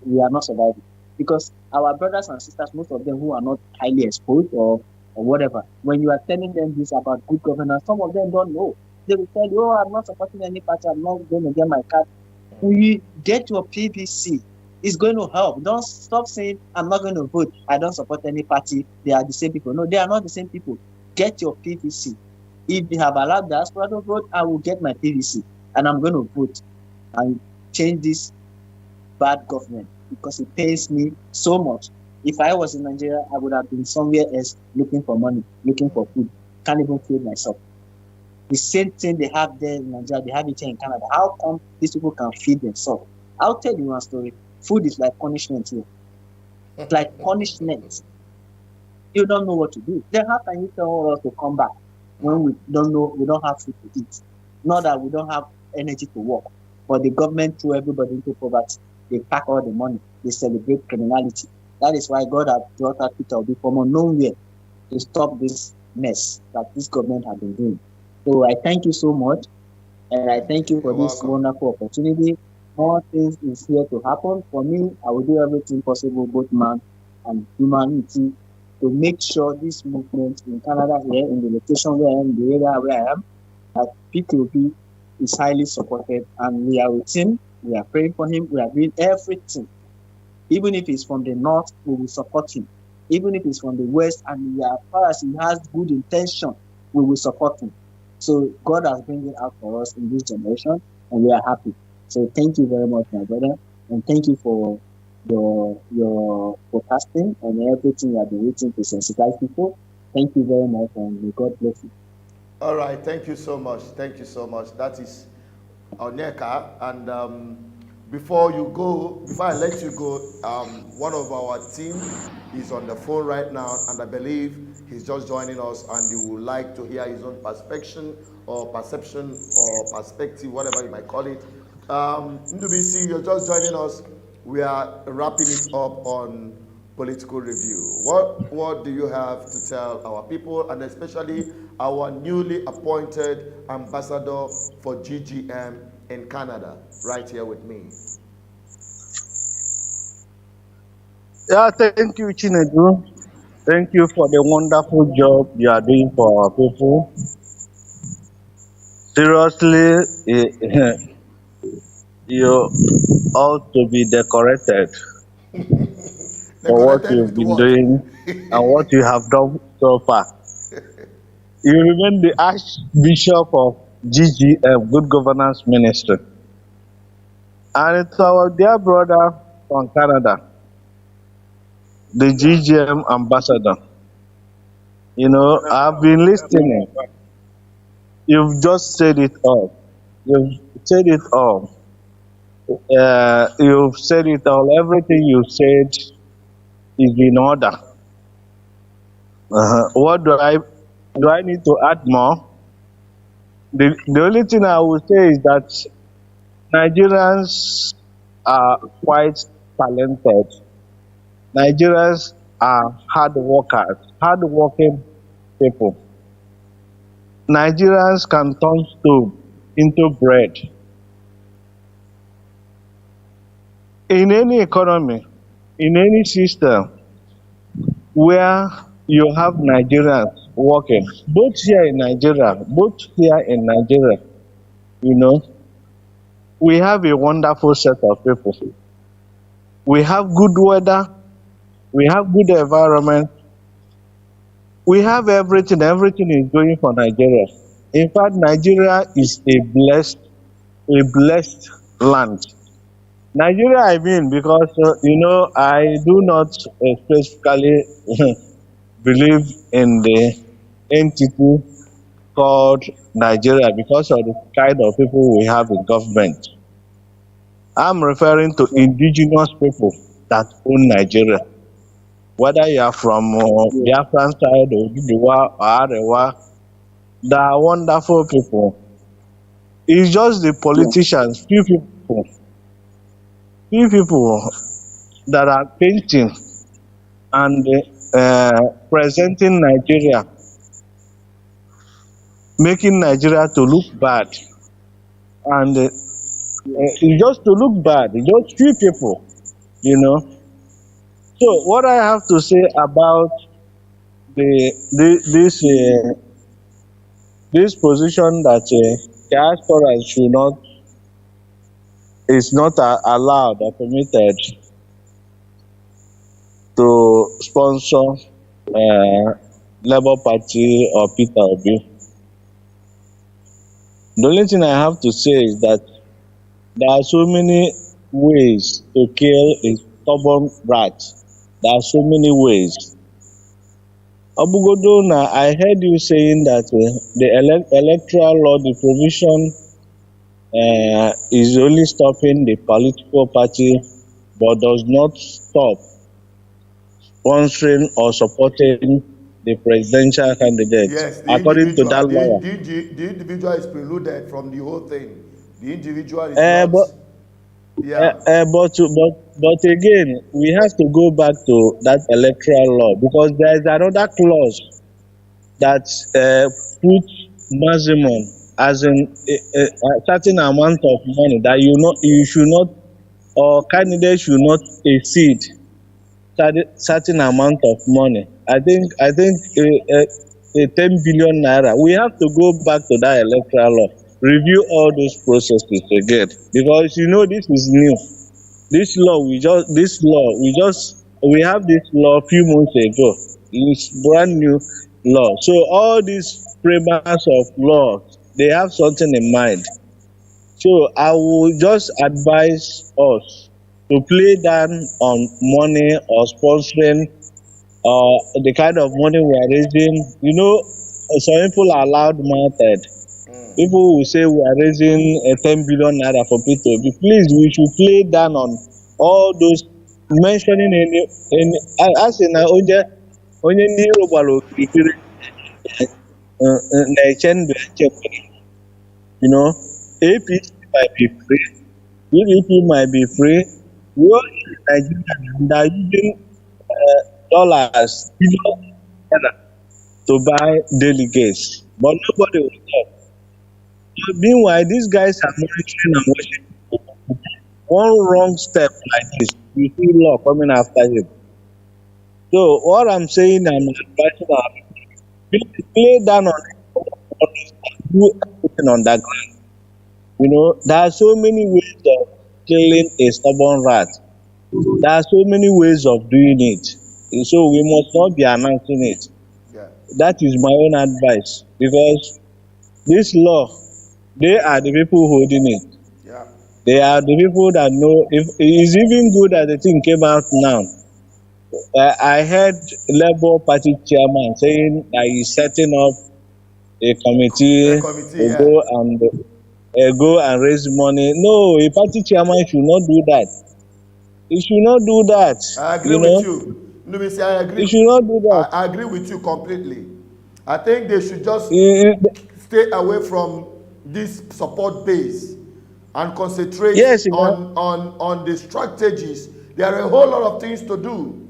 We are not surviving. Because our brothers and sisters, most of them who are not highly exposed or whatever, when you are telling them this about good governance, some of them don't know. They will tell you, oh, I'm not supporting any party, I'm not going to get my card. We get your PVC. It's going to help. Don't stop saying, I'm not going to vote. I don't support any party. They are the same people. No, they are not the same people. Get your PVC. If they have allowed Diaspora to vote, I will get my PVC. And I'm going to vote and change this bad government because it pains me so much. If I was in Nigeria, I would have been somewhere else looking for money, looking for food. Can't even feed myself. The same thing they have there in Nigeria, they have it here in Canada. How come these people can feed themselves? I'll tell you one story. Food is like punishment here. It's like punishment. You don't know what to do. Then how can you tell us to come back when we don't know, we don't have food to eat? Not that we don't have energy to work, but the government threw everybody into poverty. They pack all the money. They celebrate criminality. That is why God has brought out Peter Obi from nowhere to stop this mess that this government has been doing. So I thank you so much, and I thank you for this wonderful opportunity. More things is here to happen. For me, I will do everything possible, both man and humanity, to make sure this movement in Canada here, in the location where I am, the area where I am, that PKOB is highly supported, and we are with him. We are praying for him. We are doing everything. Even if he's from the north, we will support him. even if it's from the West, and as far as he has good intention, we will support him. So God has bring it out for us in this generation, and we are happy. So thank you very much, my brother, and thank you for your forecasting and everything you have been waiting to sensitize people. Thank you very much, and may God bless you. All right, thank you so much. Thank you so much. That is Onyeka. And before I let you go, one of our team is on the phone right now, and I believe he's just joining us, and he would like to hear his own perception or perspective, whatever you might call it. Ndubisi, you're just joining us. We are wrapping it up on political review. What do you have to tell our people, and especially our newly appointed ambassador for GGM in Canada, right here with me? Yeah, thank you, Chinedu. Thank you for the wonderful job you are doing for our people. Seriously, you ought to be decorated for what you've been doing and what you have done so far. You remain the Archbishop of GGM, Good Governance Ministry. And it's our dear brother from Canada, the GGM ambassador. You know, I've been listening. You've just said it all. You've said it all. You've said it all. Everything you said is in order. What do I need to add more? The only thing I would say is that Nigerians are quite talented. Nigerians are hard workers, hard-working people. Nigerians can turn stone into bread. In any economy, in any system where you have Nigerians working, both here in Nigeria, you know, we have a wonderful set of people. We have good weather, we have good environment, we have everything is going for Nigeria. In fact, Nigeria is a blessed land. Nigeria, I mean, because, you know, I do not specifically believe in the entity called Nigeria because of the kind of people we have in government. I'm referring to indigenous people that own Nigeria. Whether you are from Biafran side or Oduduwa or Arewa, they are wonderful people. It's just the politicians, few people that are painting and presenting Nigeria, making Nigeria to look bad, and it's just to look bad. It's just few people, you know. So what I have to say about this position that diaspora is not allowed or permitted to sponsor Labour Party or Peter Obi. The only thing I have to say is that there are so many ways to kill a stubborn rat. There are so many ways. Abugodona, I heard you saying that the electoral law, the provision is only stopping the political party, but does not stop sponsoring or supporting the presidential candidate. Yes, according to that law. The individual is preluded from the whole thing. The individual is not. But again, we have to go back to that electoral law because there is another clause that puts maximum, as in a certain amount of money that you should not, or candidates should not exceed certain amount of money. I think 10 billion naira. We have to go back to that electoral law, review all those processes again, because you know this is new. This law we just we have this law a few months ago. It's brand new law. So all these framers of laws, they have something in mind. So I will just advise us to play down on money or sponsoring the kind of money we are raising. Some people are loud-mouthed. People will say we are raising 10 billion naira for P2B. Please, we should play down on all those mentioning any as in onye ndị Iro gbara okirikiri na-eche ndụ echekwa. APC might be free, PDP might be free. We all in Nigeria and are using dollars, billion naira to buy delegates, but nobody will talk. Meanwhile, these guys are monitoring and watching. One wrong step like this, you see law coming after him. So what I'm saying, I'm advising our people, play down on it, do everything on that ground. There are so many ways of killing a stubborn rat. There are so many ways of doing it. So we must not be announcing it. Yeah. That is my own advice, because this law, they are the people holding it. Yeah. They are the people that know. If it is even good that the thing came out now. I heard Labour Party chairman saying that he's setting up a committee to go and raise money. No, a party chairman should not do that. He should not do that. I agree with you. Nubisi, I agree. He should not do that. I agree with you completely. I think they should just stay away from this support base and concentrate on the strategies. There are a whole lot of things to do.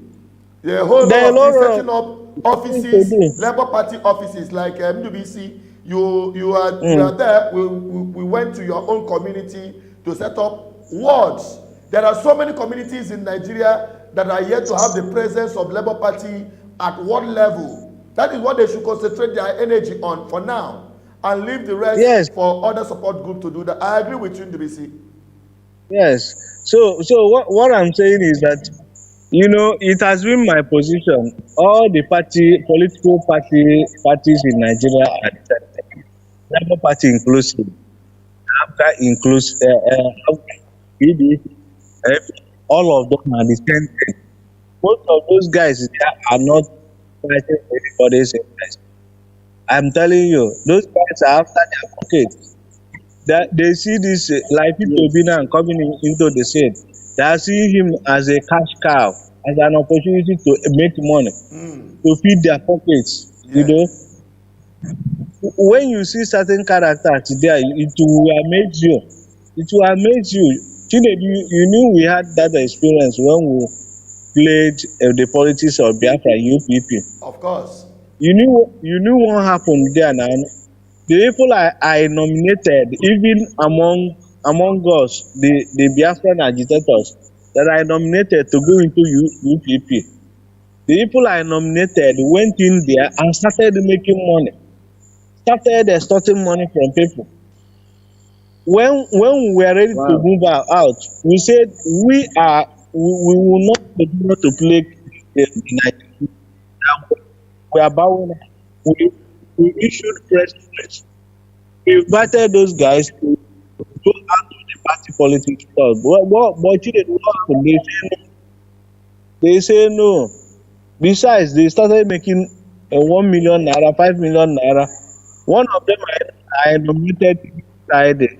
There are a whole lot of things, setting up offices, Labour Party offices like MWC. You are there. We went to your own community to set up wards. There are so many communities in Nigeria that are yet to have the presence of Labour Party at what level. That is what they should concentrate their energy on for now, and leave the rest for other support groups to do that. I agree with you, NDBC. Yes. So what I'm saying is that, it has been my position. All the political parties in Nigeria are dissenting. Labour Party inclusive, APGA inclusive, all of them are dissenting. Most of those guys are not fighting for anybody's interest. I'm telling you, those guys are after their pockets. That they see this like people being and coming into the scene. They are seeing him as a cash cow, as an opportunity to make money, to feed their pockets. When you see certain characters there, it will amaze you. It will amaze you. You knew we had that experience when we played the politics of Biafra UPP. Of course. You knew what happened there now. The people I nominated, even among us, the Biafran agitators that I nominated to go into UPP, the people I nominated went in there and started making money, started extorting money from people. When we were ready to move out, we said we will not continue to play the we are bowing. We issued press release. We invited those guys to go out to the party politics stuff. But they say no. Besides, they started making 1 million naira, 5 million naira. One of them I nominated Friday.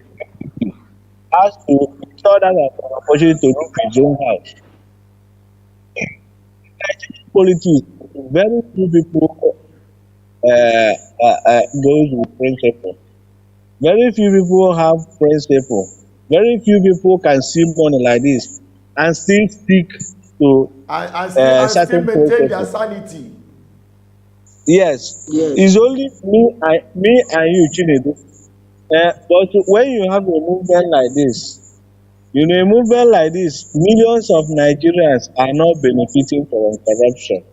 Asked to ensure that I have an opportunity to look his own house. Politics, very few people goes with principle. Very few people have principle. Very few people can see money like this and still stick to and still maintain their sanity. Yes. It's only me and you, Chinedu. But when you have a movement like this, a movement like this, millions of Nigerians are not benefiting from corruption.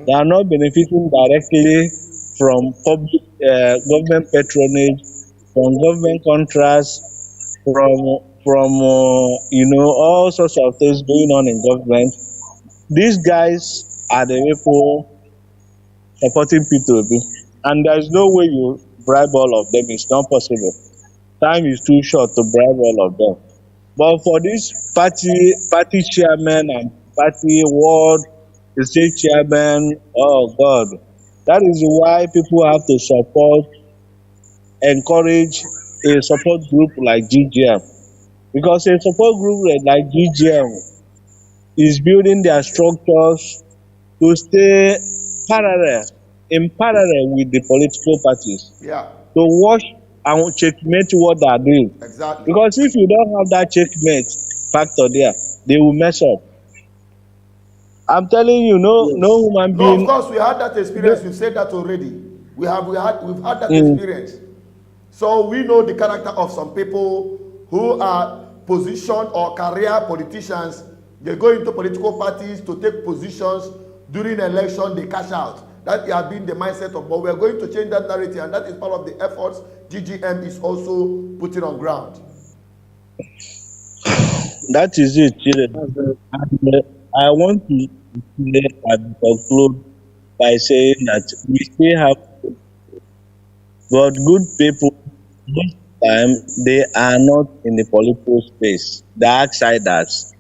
They are not benefiting directly from public government patronage, from government contracts, from all sorts of things going on in government. these guys are the people supporting P2B, and there's no way you bribe all of them. It's not possible. Time is too short to bribe all of them. But for this party chairman and party ward, the state chairman, oh God, that is why people have to encourage a support group like GGM, because a support group like GGM is building their structures to stay in parallel with the political parties, Yeah, to watch and checkmate what they are doing. exactly. Because if you don't have that checkmate factor there, they will mess up. I'm telling you, no human No, of being. course, we had that experience. You said that already. We've had that Mm, experience. So we know the character of some people who are positioned or career politicians. They go into political parties to take positions during election. They cash out. That has been the mindset of. But we are going to change that narrative, and that is part of the efforts GGM is also putting on ground. that is it. And I want to say and conclude by saying that we still have, but good people, most time they are not in the political space. The outsiders.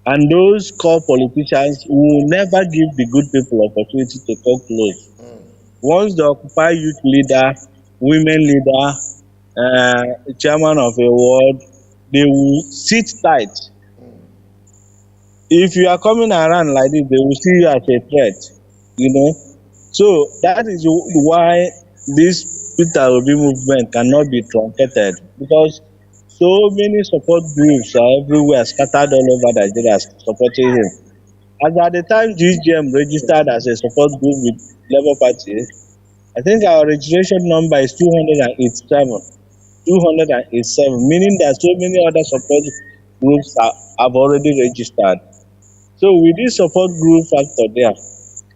And those core politicians will never give the good people opportunity to come close. Once the Occupy youth leader, women leader, chairman of a ward, they will sit tight. If you are coming around like this, they will see you as a threat, you know. So that is why this Peter Obi movement cannot be truncated, because so many support groups are everywhere, scattered all over Nigeria supporting him. As at the time GGM registered as a support group with Labour Party, I think our registration number is 287. 287, meaning that so many other support groups have already registered. So with this support group factor there,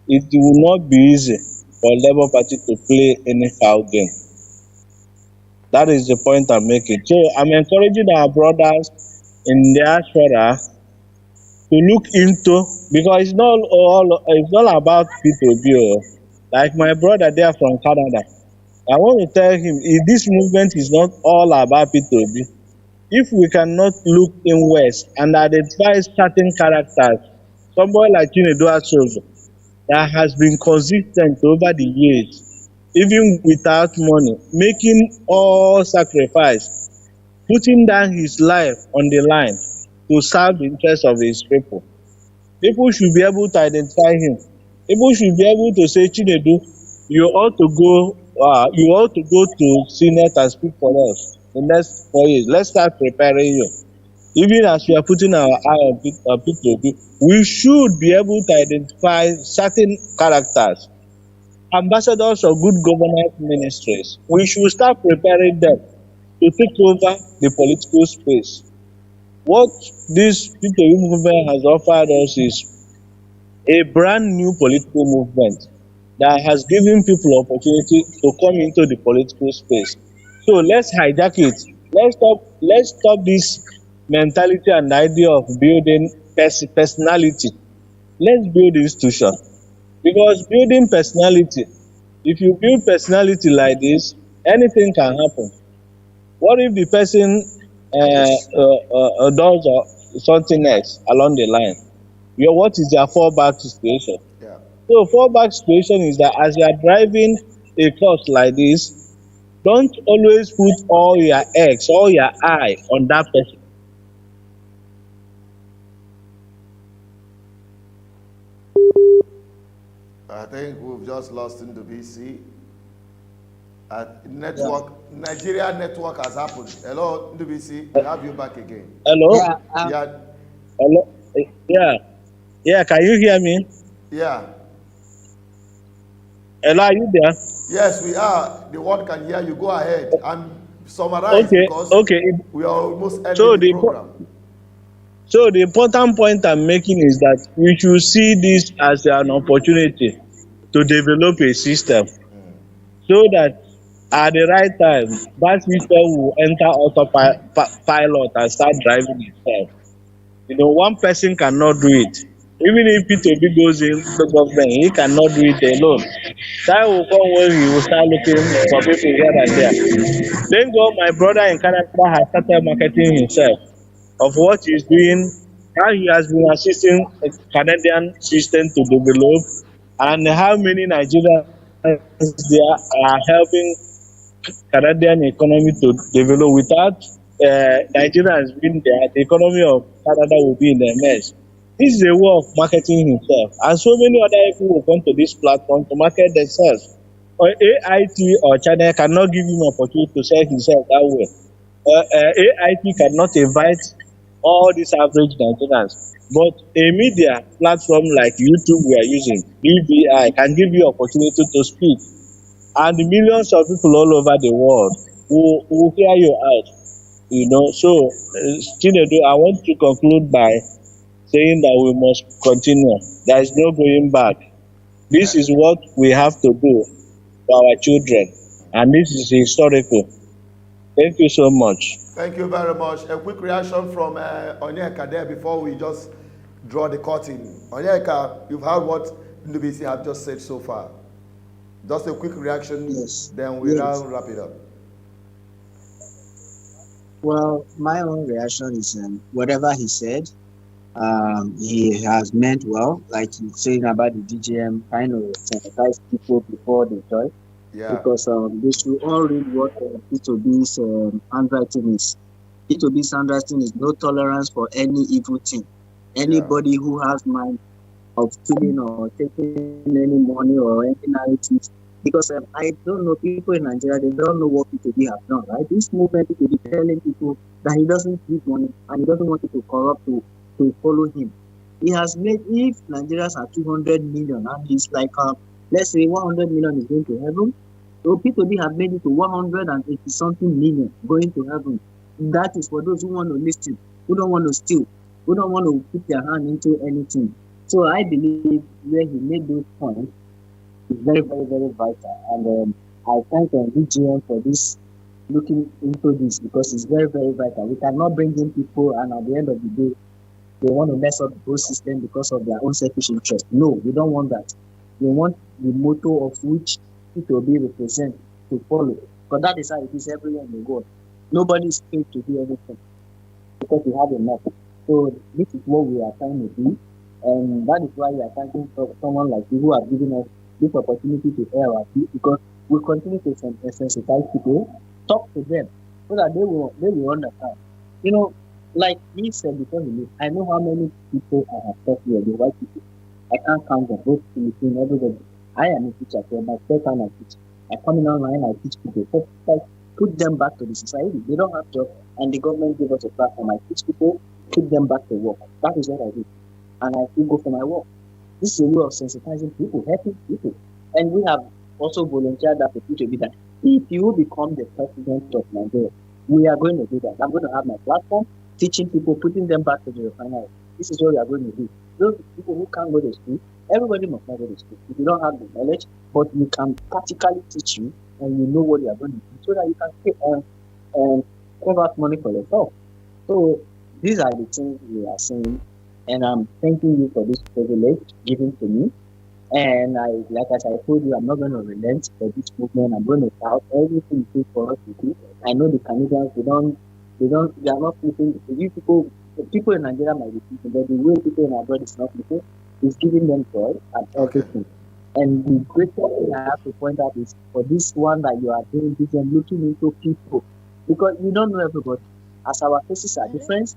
it will not be easy for Labour Party to play any foul game. That is the point I'm making. So I'm encouraging our brothers in Diaspora to look into, because it's not about P2B. Like my brother there from Canada, I want to tell him, this movement is not all about P2B. If we cannot look in West and identify certain characters, somebody like Chinedu Asozo, that has been consistent over the years, even without money, making all sacrifice, putting down his life on the line to serve the interests of his people. People should be able to identify him. People should be able to say, Chinedu, you ought to go to Senate and speak for us the next 4 years. Let's start preparing you. Even as we are putting our eye on P2B, we should be able to identify certain characters, ambassadors of good governance ministries. We should start preparing them to take over the political space. What this P2B movement has offered us is a brand new political movement that has given people opportunity to come into the political space. So let's hijack it. Let's stop this mentality and idea of building personality. Let's build institution. Because building personality, if you build personality like this, anything can happen. What if the person does something else along the line? What is their fallback situation? Yeah. So fallback situation is that as you are driving a course like this, don't always put all your eggs, all your eye on that person. I think we've just lost in the BC. Nigeria network has happened. Hello, NDBC, we have you back again. Hello? Yeah. Hello? Yeah, can you hear me? Yeah. Hello, are you there? Yes, we are. The world can hear you. Go ahead and summarize, Okay, because we are almost ending the program. So the important point I'm making is that we should see this as an opportunity to develop a system so that at the right time, that system will enter autopilot and start driving itself. One person cannot do it. Even if P2B goes in the government, he cannot do it alone. Time will come when he will start looking for people here and there. Thank God my brother in Canada has started marketing himself of what he's doing, how he has been assisting the Canadian system to develop, and how many Nigerians there are helping Canadian economy to develop. Without Nigerians being there, the economy of Canada will be in a mess. This is a way of marketing himself, and so many other people will come to this platform to market themselves. Or AIT or China cannot give him opportunity to sell himself that way. AIT cannot invite all these average Nigerians. But a media platform like YouTube we are using, BBI, can give you opportunity to speak. And millions of people all over the world will hear you out. So Chinedu, I want to conclude by saying that we must continue. There is no going back. This is what we have to do for our children, and this is historical. Thank you so much. Thank you very much. A quick reaction from Onyeka there before we just draw the curtain. Onyeka, you've heard what NBC have just said so far. Just a quick reaction, Yes. then we'll now wrap it up. Well, my own reaction is whatever he said, he has meant well, like he's saying about the DGM, kind of sensitize people before they join. Yeah. Because they should all read what P2B's handwriting is. P2B's handwriting is no tolerance for any evil thing. Anybody who has mind of stealing or taking any money or any narrative, because I don't know, people in Nigeria, they don't know what P2B have done, right? This movement is telling people that he doesn't give money and he doesn't want it to corrupt to follow him. He has made, if Nigerians are 200 million and he's like, let's say 100 million is going to heaven, so P2B have made it to 180 something million going to heaven. That is for those who want to listen, who don't want to steal, who don't want to put their hand into anything. So I believe where he made those points is very, very, very vital. And I thank DGM for this, looking into this, because it's very, very vital. We cannot bring in people and at the end of the day, they want to mess up the whole system because of their own selfish interest. No, we don't want that. We want the motto of which P2B represent to follow. Because that is how it is everywhere in the world. Nobody is paid to do anything because we have enough. So this is what we are trying to do. And that is why we are thanking someone like you who have given us this opportunity to air our views, because we continue to sensitize people, talk to them so that they will understand. Like he said before he left, I know how many people I have talked to, the white people. I can't count them, both Philippines, everybody. I am a teacher, so my first time I teach. I come in online, I teach people. So, like, put them back to the society. They don't have jobs, and the government gave us a platform. I teach people, put them back to work. That is what I do. And I still go for my work. This is a way of sensitizing people, helping people. And we have also volunteered that for people to be that. If you become the president of Nigeria, we are going to do that. I'm going to have my platform, teaching people, putting them back to the refinery. This is what we are going to do. Those people who can't go to school, everybody must not go to school. If you don't have the knowledge, but you can practically teach you, and you know what you are going to do, so that you can pay cover up money for yourself. So these are the things we are saying. And I'm thanking you for this privilege given to me. And as I told you, I'm not going to relent for this movement. I'm going to shout everything it takes for us to do. I know the Canadians, they are not thinking. People in Nigeria might be thinking, but the way people in abroad is not thinking is giving them joy and everything. And the great thing I have to point out is for this one that you are doing this and looking into people, because you don't know everybody. As our faces are different,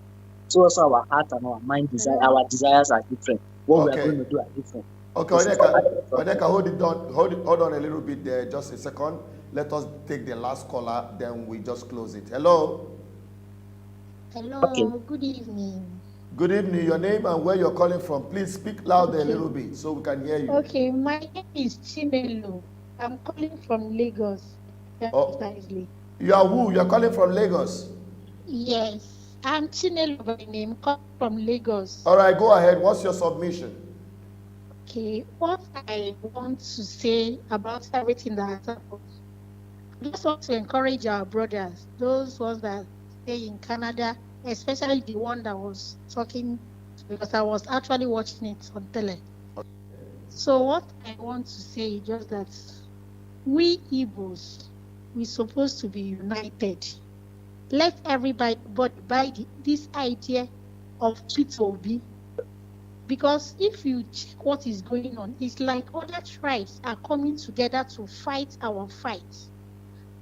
so also our heart and our mind our desires are different. What we are going to do are different. Okay, Onyeka, hold on a little bit there, just a second. Let us take the last caller, then we just close it. Hello. Hello, Okay. Good evening. Good evening. Your name and where you're calling from. Please speak louder a little bit so we can hear you. Okay, my name is Chinelo. I'm calling from Lagos. Precisely. You are who? You're calling from Lagos? Yes, I'm Chinelo by name, calling from Lagos. All right, go ahead. What's your submission? Okay, what I want to say about everything that has happened, I just want to encourage our brothers, those ones that stay in Canada, especially the one that was talking to because I was actually watching it on tele. So what I want to say is just that we Igbos, we're supposed to be united. Let everybody buy this idea of Peter Obi. Because if you check what is going on, it's like other tribes are coming together to fight our fight.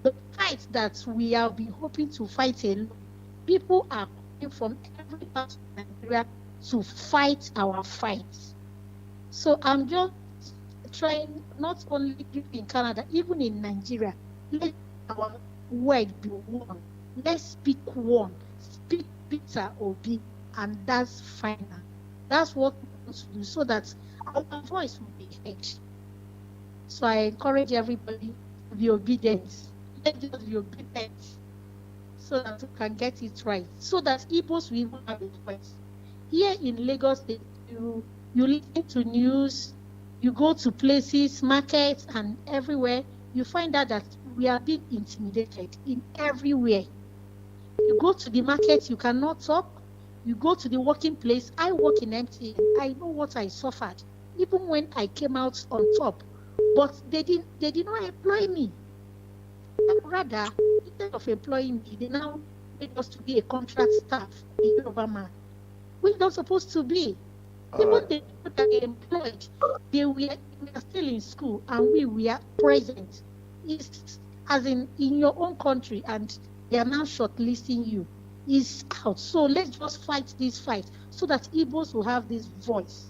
The fight that we have been hoping to fight alone, people are coming from every part of Nigeria to fight our fight. So I'm just trying, not only in Canada, even in Nigeria, let our word be one. Let's speak one. Speak Peter Obi, and that's final. That's what we want to do, so that our voice will be heard. So I encourage everybody to be obedient. Let's just be obedient so that we can get it right. So that Igbos will even have a voice. Here in Lagos, you listen to news, you go to places, markets, and everywhere, you find out that we are being intimidated in everywhere. You go to the market, you cannot talk. You go to the working place. I work in MTN. I know what I suffered, even when I came out on top. But they did not employ me. Rather, instead of employing me, they now made us to be a contract staff, a Yoruba man. We're not supposed to be. Even the people that they employed, they were still in school, and we were present. It's as in your own country, and they are now shortlisting you. Is out. So let's just fight this fight so that Igbos will have this voice.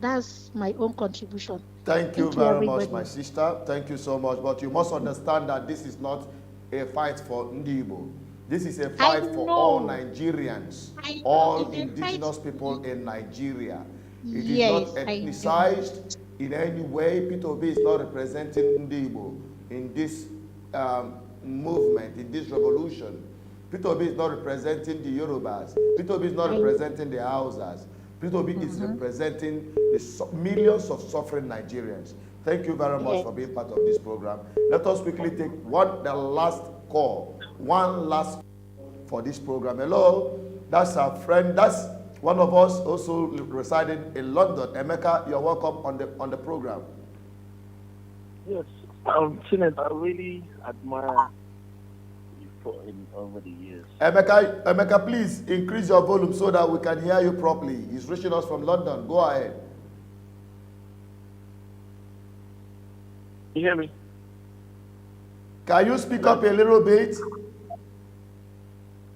That's my own contribution. Thank you very much, my sister. Thank you so much. But you must understand that this is not a fight for Ndibo. This is a fight for all Nigerians, all indigenous people in Nigeria. It is not ethnicized in any way. Peter Obi is not representing Ndibo in this movement, in this revolution. Peter Obi is not representing the Yorubas. Peter Obi is not representing the Hausas. Peter Obi is representing the millions of suffering Nigerians. Thank you very much for being part of this program. Let us quickly take one last call for this program. Hello, that's our friend. That's one of us also residing in London. Emeka, you're welcome on the program. Yes, Senator, I really admire over the years. Emeka, please increase your volume so that we can hear you properly. He's reaching us from London. Go ahead. Can you hear me? Can you speak up a little bit?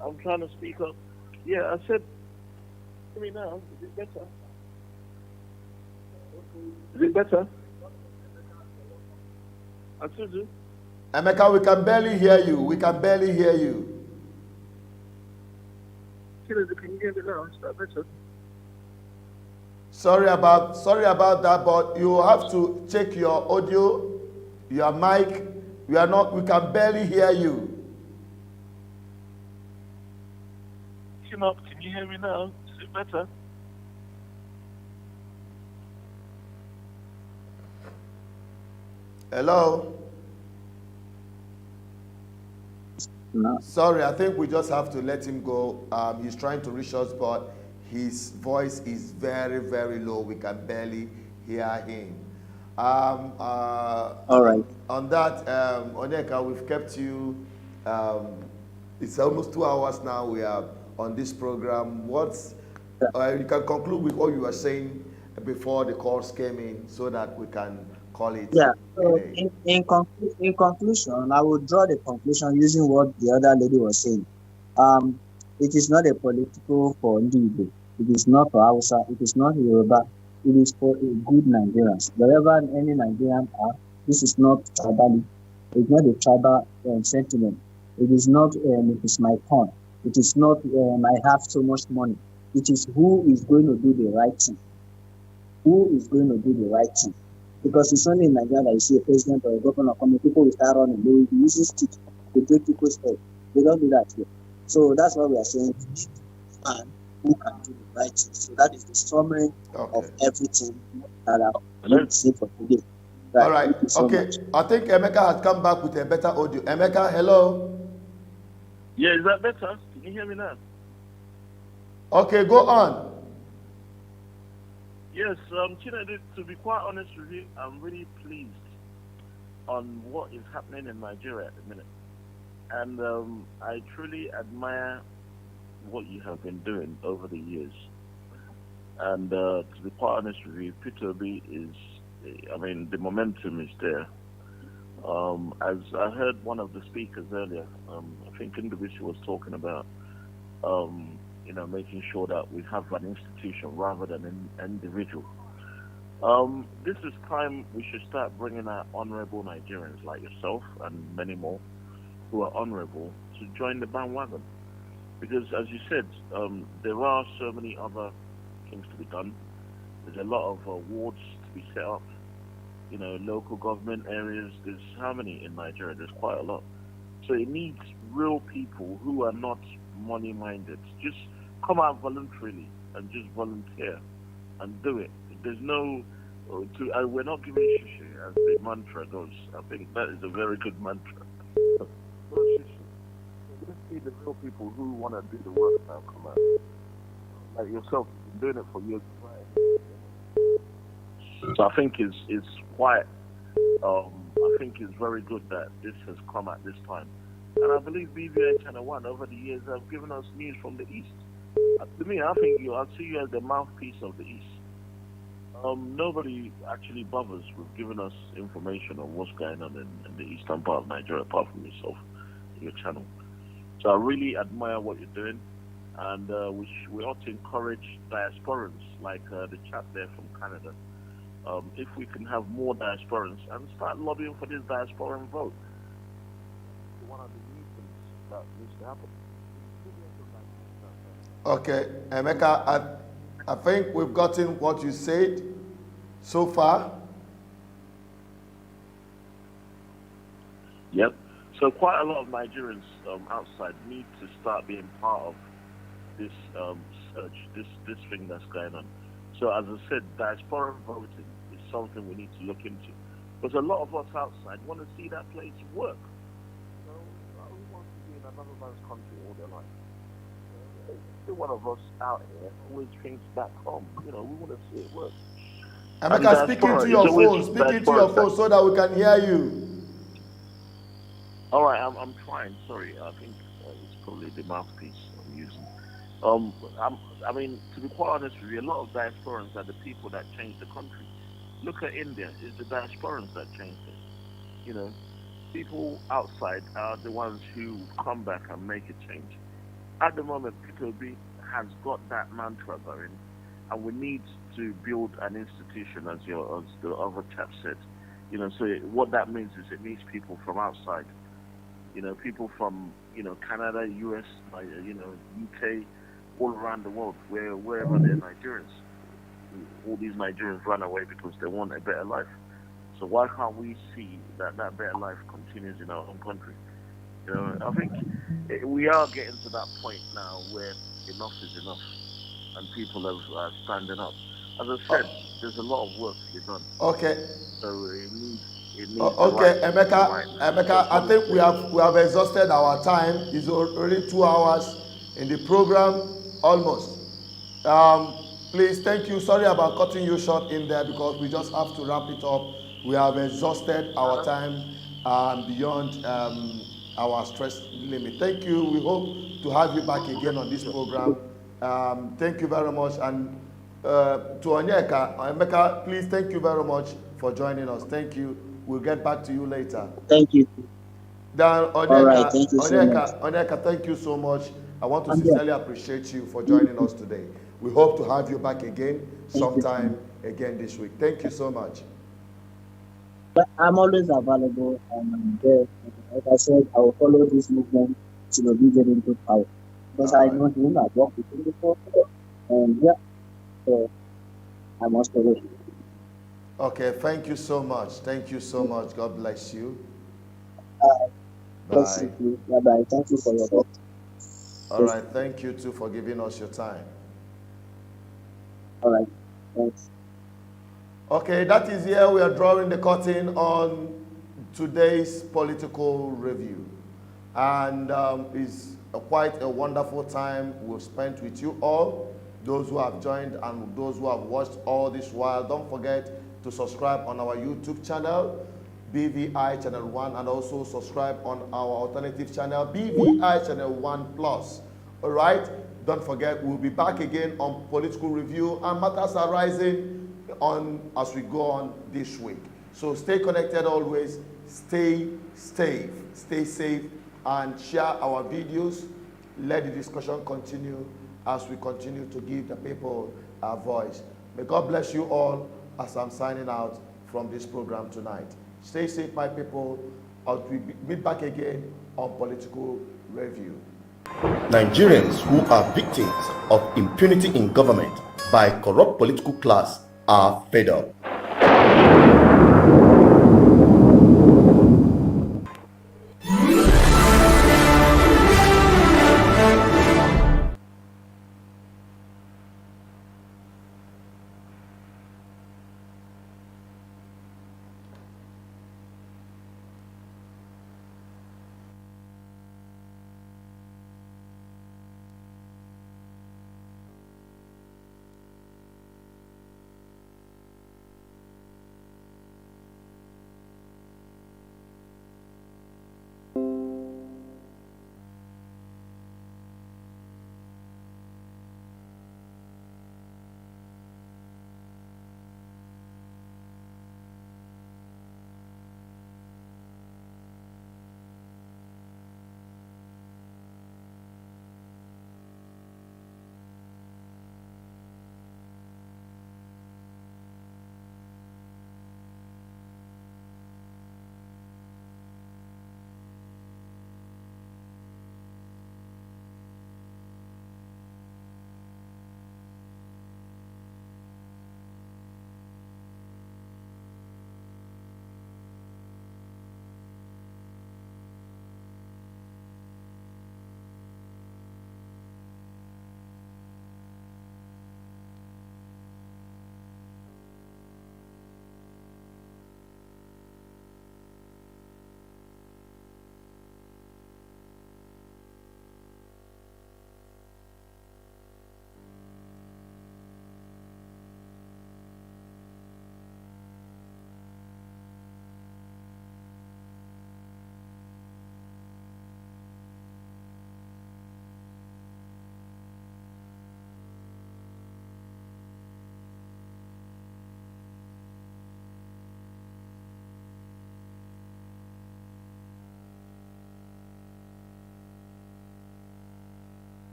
I'm trying to speak up. Yeah, I said, hear me now. Is it better? Is it better? I told you. Emeka, we can barely hear you. We can barely hear you. Can you hear me now? Is that better? Sorry about that, but you have to check your audio, your mic. We can barely hear you. Can you hear me now? Is it better? Hello? No. Sorry, I think we just have to let him go. He's trying to reach us, but his voice is very, very low. We can barely hear him. All right. On that, Onyeka, we've kept you. It's almost 2 hours now we are on this program. You can conclude with what you were saying before the calls came in so that we can call it. Yeah. So in conclusion, I will draw the conclusion using what the other lady was saying. It is not a political for Ndigo. It is not for Hausa. It is not Yoruba. It is for a good Nigerians. Wherever any Nigerians are, this is not tribal. It's not a tribal sentiment. It is not, it is my turn. It is not, I have so much money. It is who is going to do the right thing. Who is going to do the right thing? Because it's only in Nigeria that you see a president or a governor coming, people will start running. They will be using stick to break people's head. They don't do that here. So that's what we are saying. We need a man who can do the right thing. So that is the summary of everything that I need to say for today. Right. All right. Okay. I think Emeka has come back with a better audio. Emeka, hello. Yeah, is that better? Can you hear me now? Okay, go on. Yes, Chinedu, to be quite honest with you, I'm really pleased on what is happening in Nigeria at the minute. And I truly admire what you have been doing over the years. And to be quite honest with you, Peter Obi is, the momentum is there. As I heard one of the speakers earlier, I think individual was talking about, making sure that we have an institution rather than an individual. This is time we should start bringing out honorable Nigerians like yourself and many more who are honorable to join the bandwagon. Because as you said, there are so many other things to be done. There's a lot of wards to be set up. Local government areas, there's how many in Nigeria? There's quite a lot. So it needs real people who are not money-minded. Just come out voluntarily and just volunteer and do it. There's no, we're not giving shishi as the mantra goes. I think that is a very good mantra. No shishi. Let's see the real people who want to do the work now come out. Like yourself, you've been doing it for years. So I think it's quite, I think it's very good that this has come at this time. And I believe BVI Channel 1 over the years have given us news from the East. To me, I think I see you as the mouthpiece of the East. Nobody actually bothers with giving us information on what's going on in the eastern part of Nigeria, apart from yourself, your channel. So I really admire what you're doing, and we ought to encourage diasporans like the chap there from Canada. If we can have more diasporans and start lobbying for this diasporan vote, one of the new things that needs to happen. Okay, Emeka, I think we've gotten what you said so far. Yep. So quite a lot of Nigerians outside need to start being part of this search, this thing that's going on. So as I said, diaspora voting is something we need to look into. Because a lot of us outside want to see that place work. Who wants to be in another man's country all their life? Every one of us out here always thinks back home. We want to see it work. Emeka, speaking to your phone so that we can hear you. All right, I'm trying. Sorry, I think it's probably the mouthpiece I'm using. To be quite honest with you, a lot of diasporans are the people that change the country. Look at India; it's the diasporans that changed it. People outside are the ones who come back and make a change. At the moment, Peter Obi has got that mantra going, and we need to build an institution, as the other chap said. So what that means is it needs people from outside. People from Canada, US, UK, all around the world, wherever they're Nigerians. All these Nigerians run away because they want a better life. So why can't we see that better life continues in our own country? I think we are getting to that point now where enough is enough, and people are standing up. As I said, there's a lot of work to be done. Okay. So it needs. Okay, Emeka, I think we have exhausted our time. It's already 2 hours in the program, almost. Please, thank you. Sorry about cutting you short in there because we just have to wrap it up. We have exhausted our time beyond our stress limit. Thank you. We hope to have you back again on this program. Thank you very much. And to Emeka, please, thank you very much for joining us. Thank you. We'll get back to you later. Thank you. Dan Right, thank you so much. Onyeka, thank you so much. I want to sincerely appreciate you for joining us today. We hope to have you back again sometime again this week. Thank you so much. I'm always available, and I'm there. Like I said, I will follow this movement till we get into power. Because I know him, I've worked with him before, and so I must follow him. Okay, thank you so much. Thank you so much. God bless you. Bye. Bye-bye. Thank you for your help. All right, thank you too for giving us your time. All right, thanks. Okay, that is here we are drawing the curtain on today's political review. And it's quite a wonderful time we've spent with you all. those who have joined and those who have watched all this while. Don't forget to subscribe on our YouTube channel, BVI Channel 1, and also subscribe on our alternative channel, BVI Channel 1 Plus. All right? Don't forget, we'll be back again on political review and matters arising on as we go on this week. So stay connected always, stay safe, and share our videos. Let the discussion continue as we continue to give the people a voice. May God bless you all as I'm signing out from this program tonight. Stay safe, my people, as we meet back again on Political Review. Nigerians who are victims of impunity in government by corrupt political class are fed up.